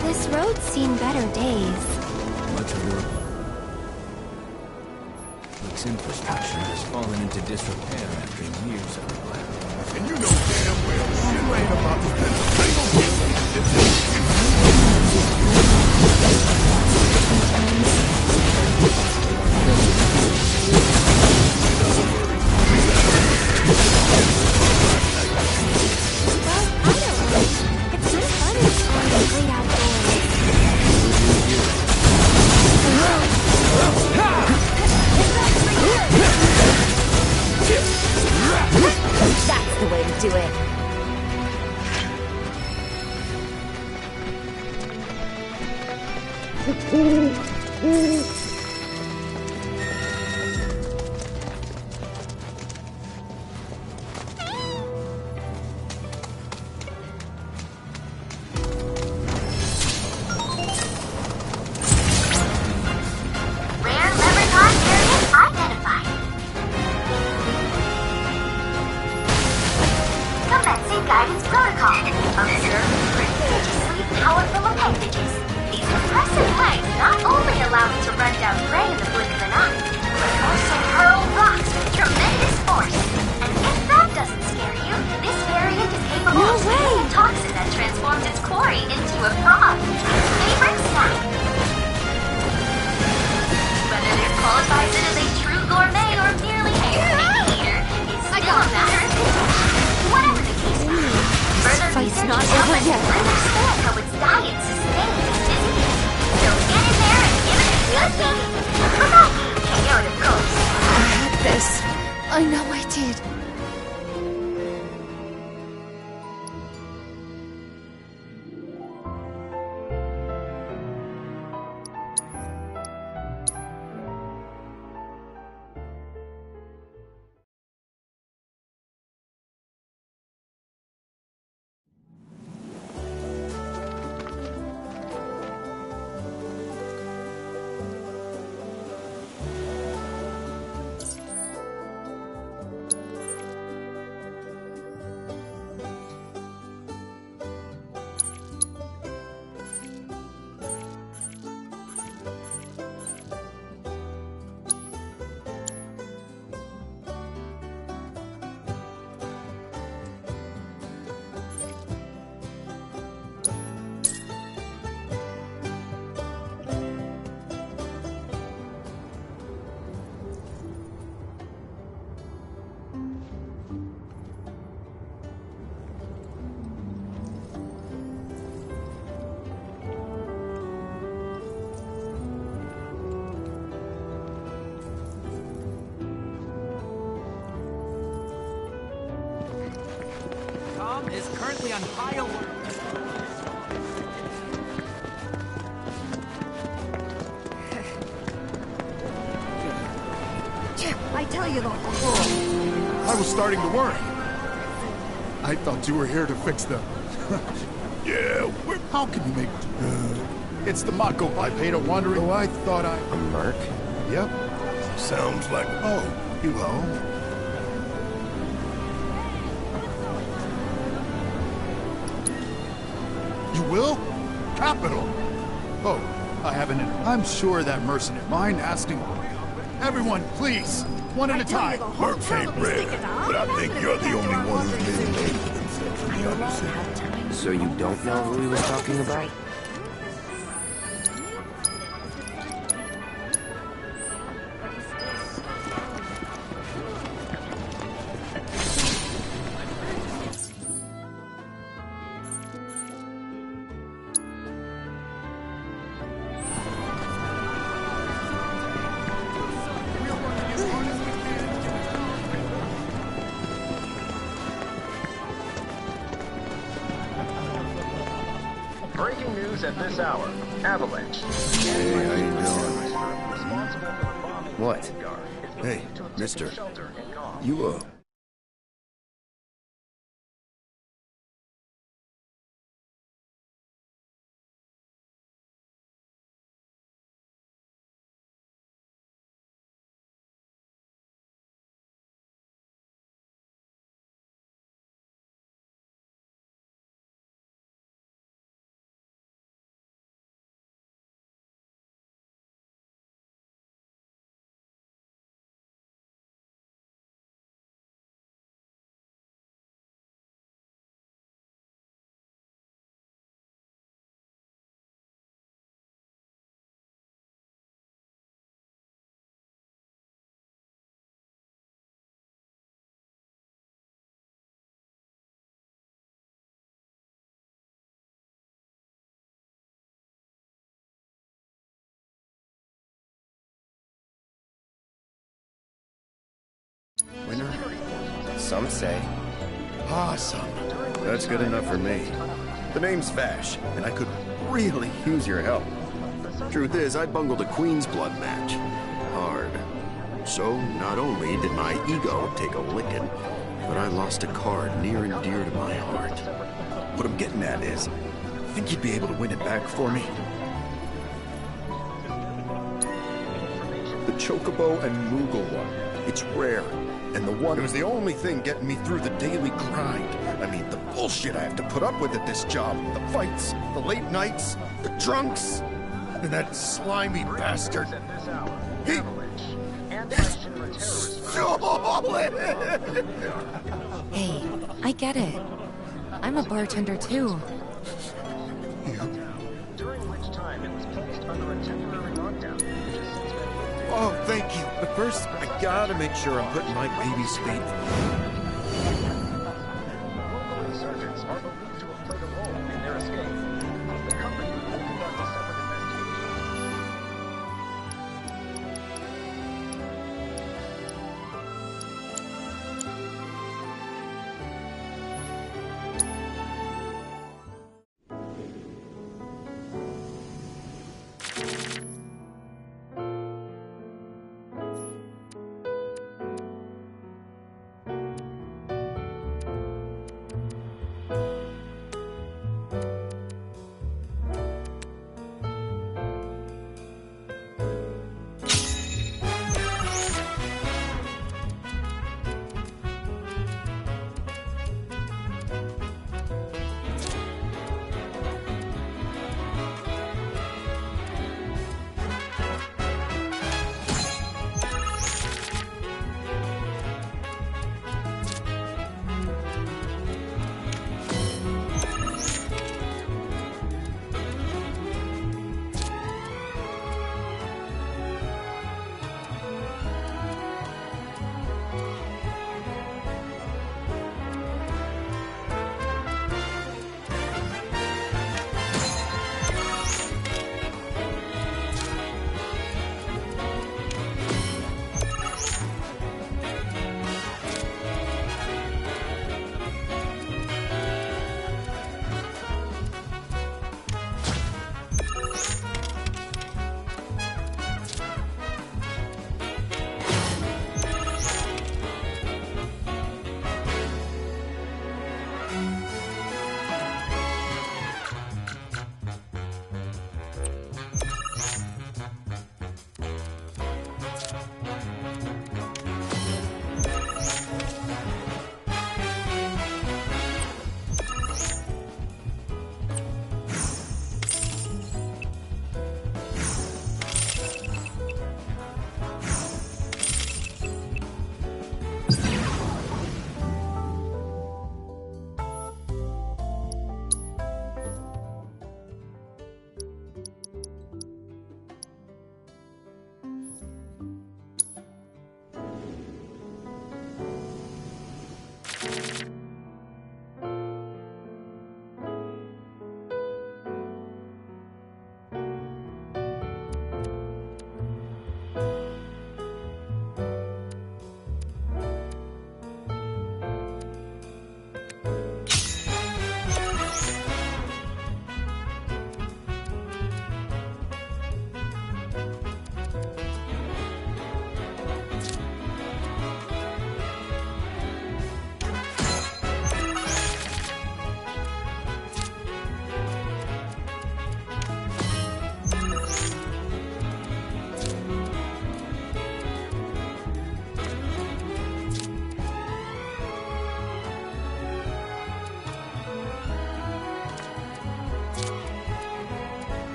This road's seen better days. Much of your Lake's infrastructure has fallen into disrepair after years of neglect. And you know damn well you ain't about to spend a single day It's just fun exploring the great outdoors. Is currently on high alert. I tell you the whole... I was starting to worry. I thought you were here to fix them. Yeah, how can you make... it's the Mako bipedal wandering. Oh, I thought I... A merc? Yep. Sounds like... Oh, well... You will? Capital! Oh, I haven't... I'm sure that mercenary... Mind asking... Everyone, please! One at a time! Mercs ain't rare, but I think you're the only one who's been able to themselves from the other city. So you don't know who he was talking about? Breaking news at this hour. Avalanche. Hey, how you doing? What? Hey, mister. You, winner? Some say. Awesome. That's good enough for me. The name's Vash, and I could really use your help. Truth is, I bungled a Queen's Blood match. Hard. So, not only did my ego take a licking, but I lost a card near and dear to my heart. What I'm getting at is, think you'd be able to win it back for me? The Chocobo and Moogle one. It's rare. And the one was the only thing getting me through the daily grind. I mean, the bullshit I have to put up with at this job. The fights, the late nights, the drunks, and that slimy bastard. He... stole it! Hey, I get it. I'm a bartender too. Oh, thank you. But first, I gotta make sure I'm putting my baby's fate. Local insurgents are believed to have played a role in their escape. The company will conduct a separate investigation.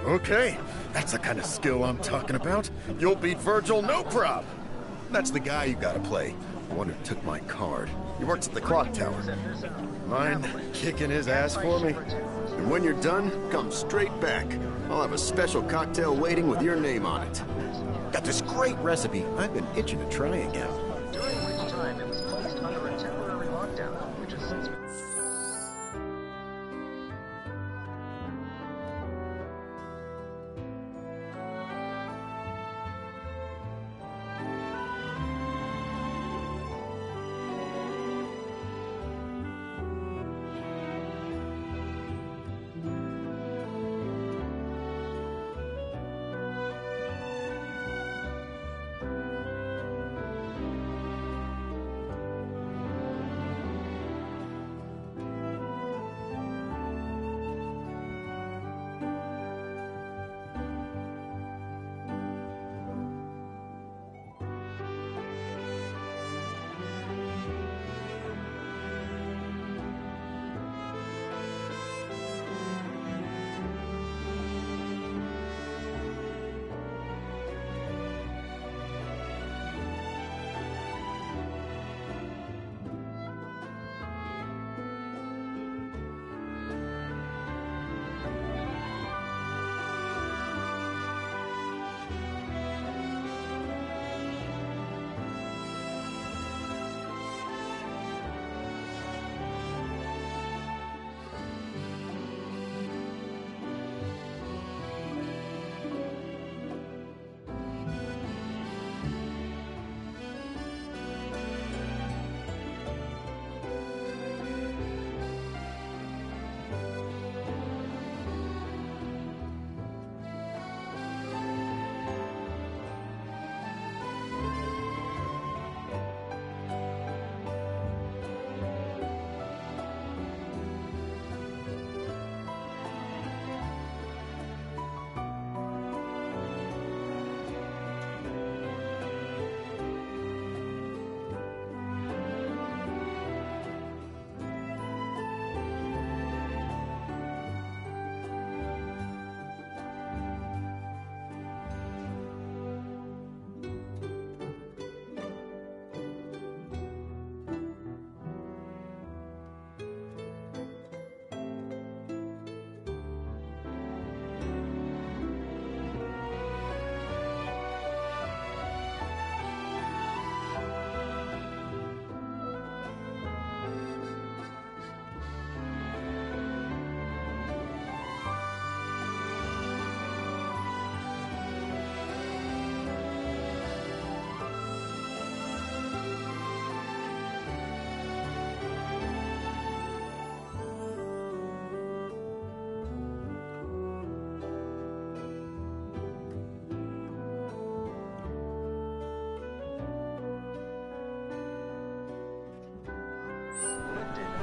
Okay, that's the kind of skill I'm talking about. You'll beat Virgil, no prob. That's the guy you gotta play. The one who took my card. He works at the clock tower. Mind kicking his ass for me? And when you're done, come straight back. I'll have a special cocktail waiting with your name on it. Got this great recipe. I've been itching to try again. During which time it was placed under a temporary lockdown, which has since been...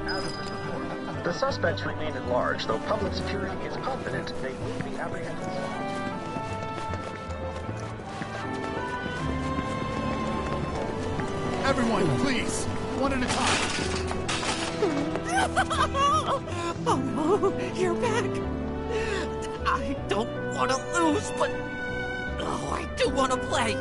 As of this report, the suspects remain at large, though public security is confident they will be apprehended. Everyone, please, one at a time. Oh no, you're back. I don't want to lose, but oh, I do want to play.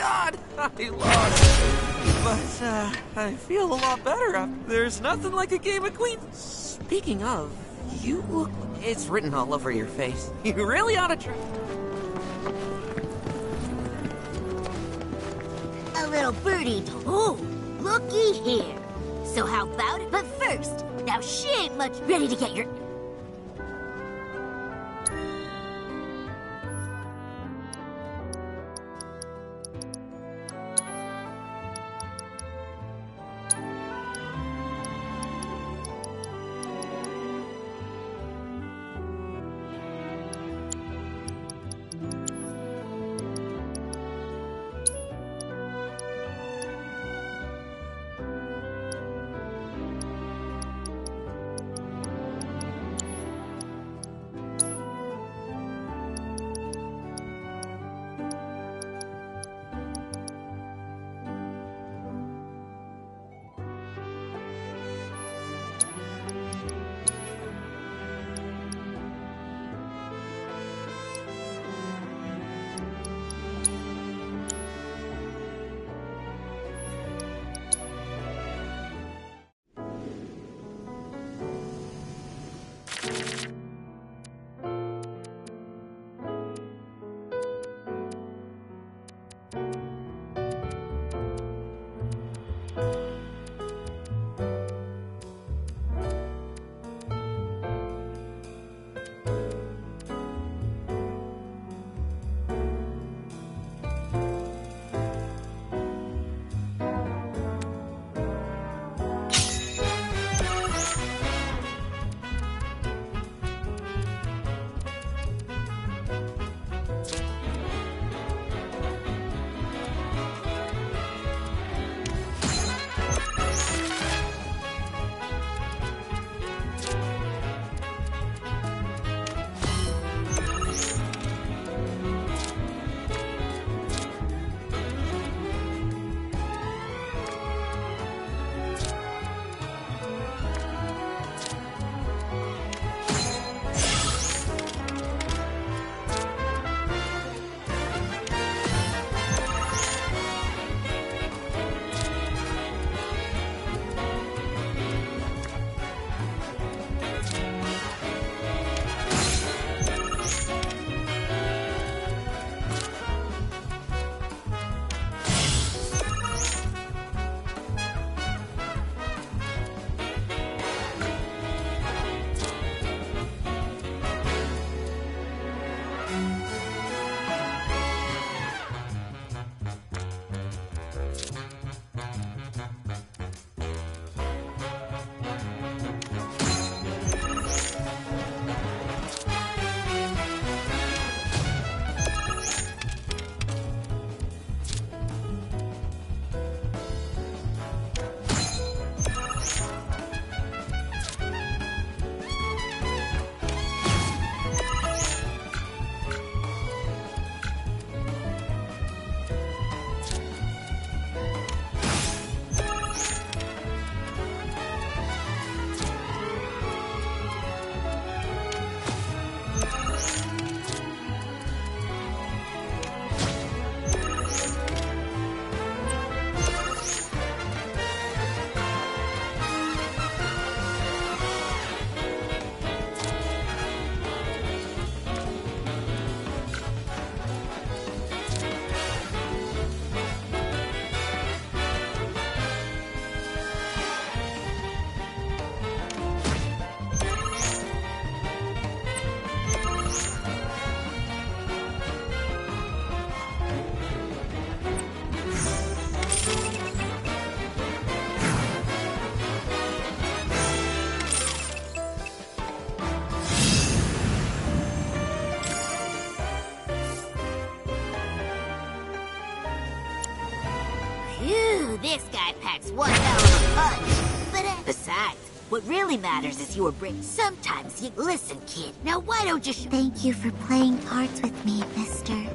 God! I lost. But, I feel a lot better. There's nothing like a game of Queens. Speaking of, you look... It's written all over your face. You really ought to try... A little birdie. Oh, looky here. So how about it? But first, now she ain't much ready to get your... This guy packs one hell of a punch. But besides, what really matters is your brain. Sometimes you... Listen, kid. Now why don't you... Thank you for playing cards with me, mister.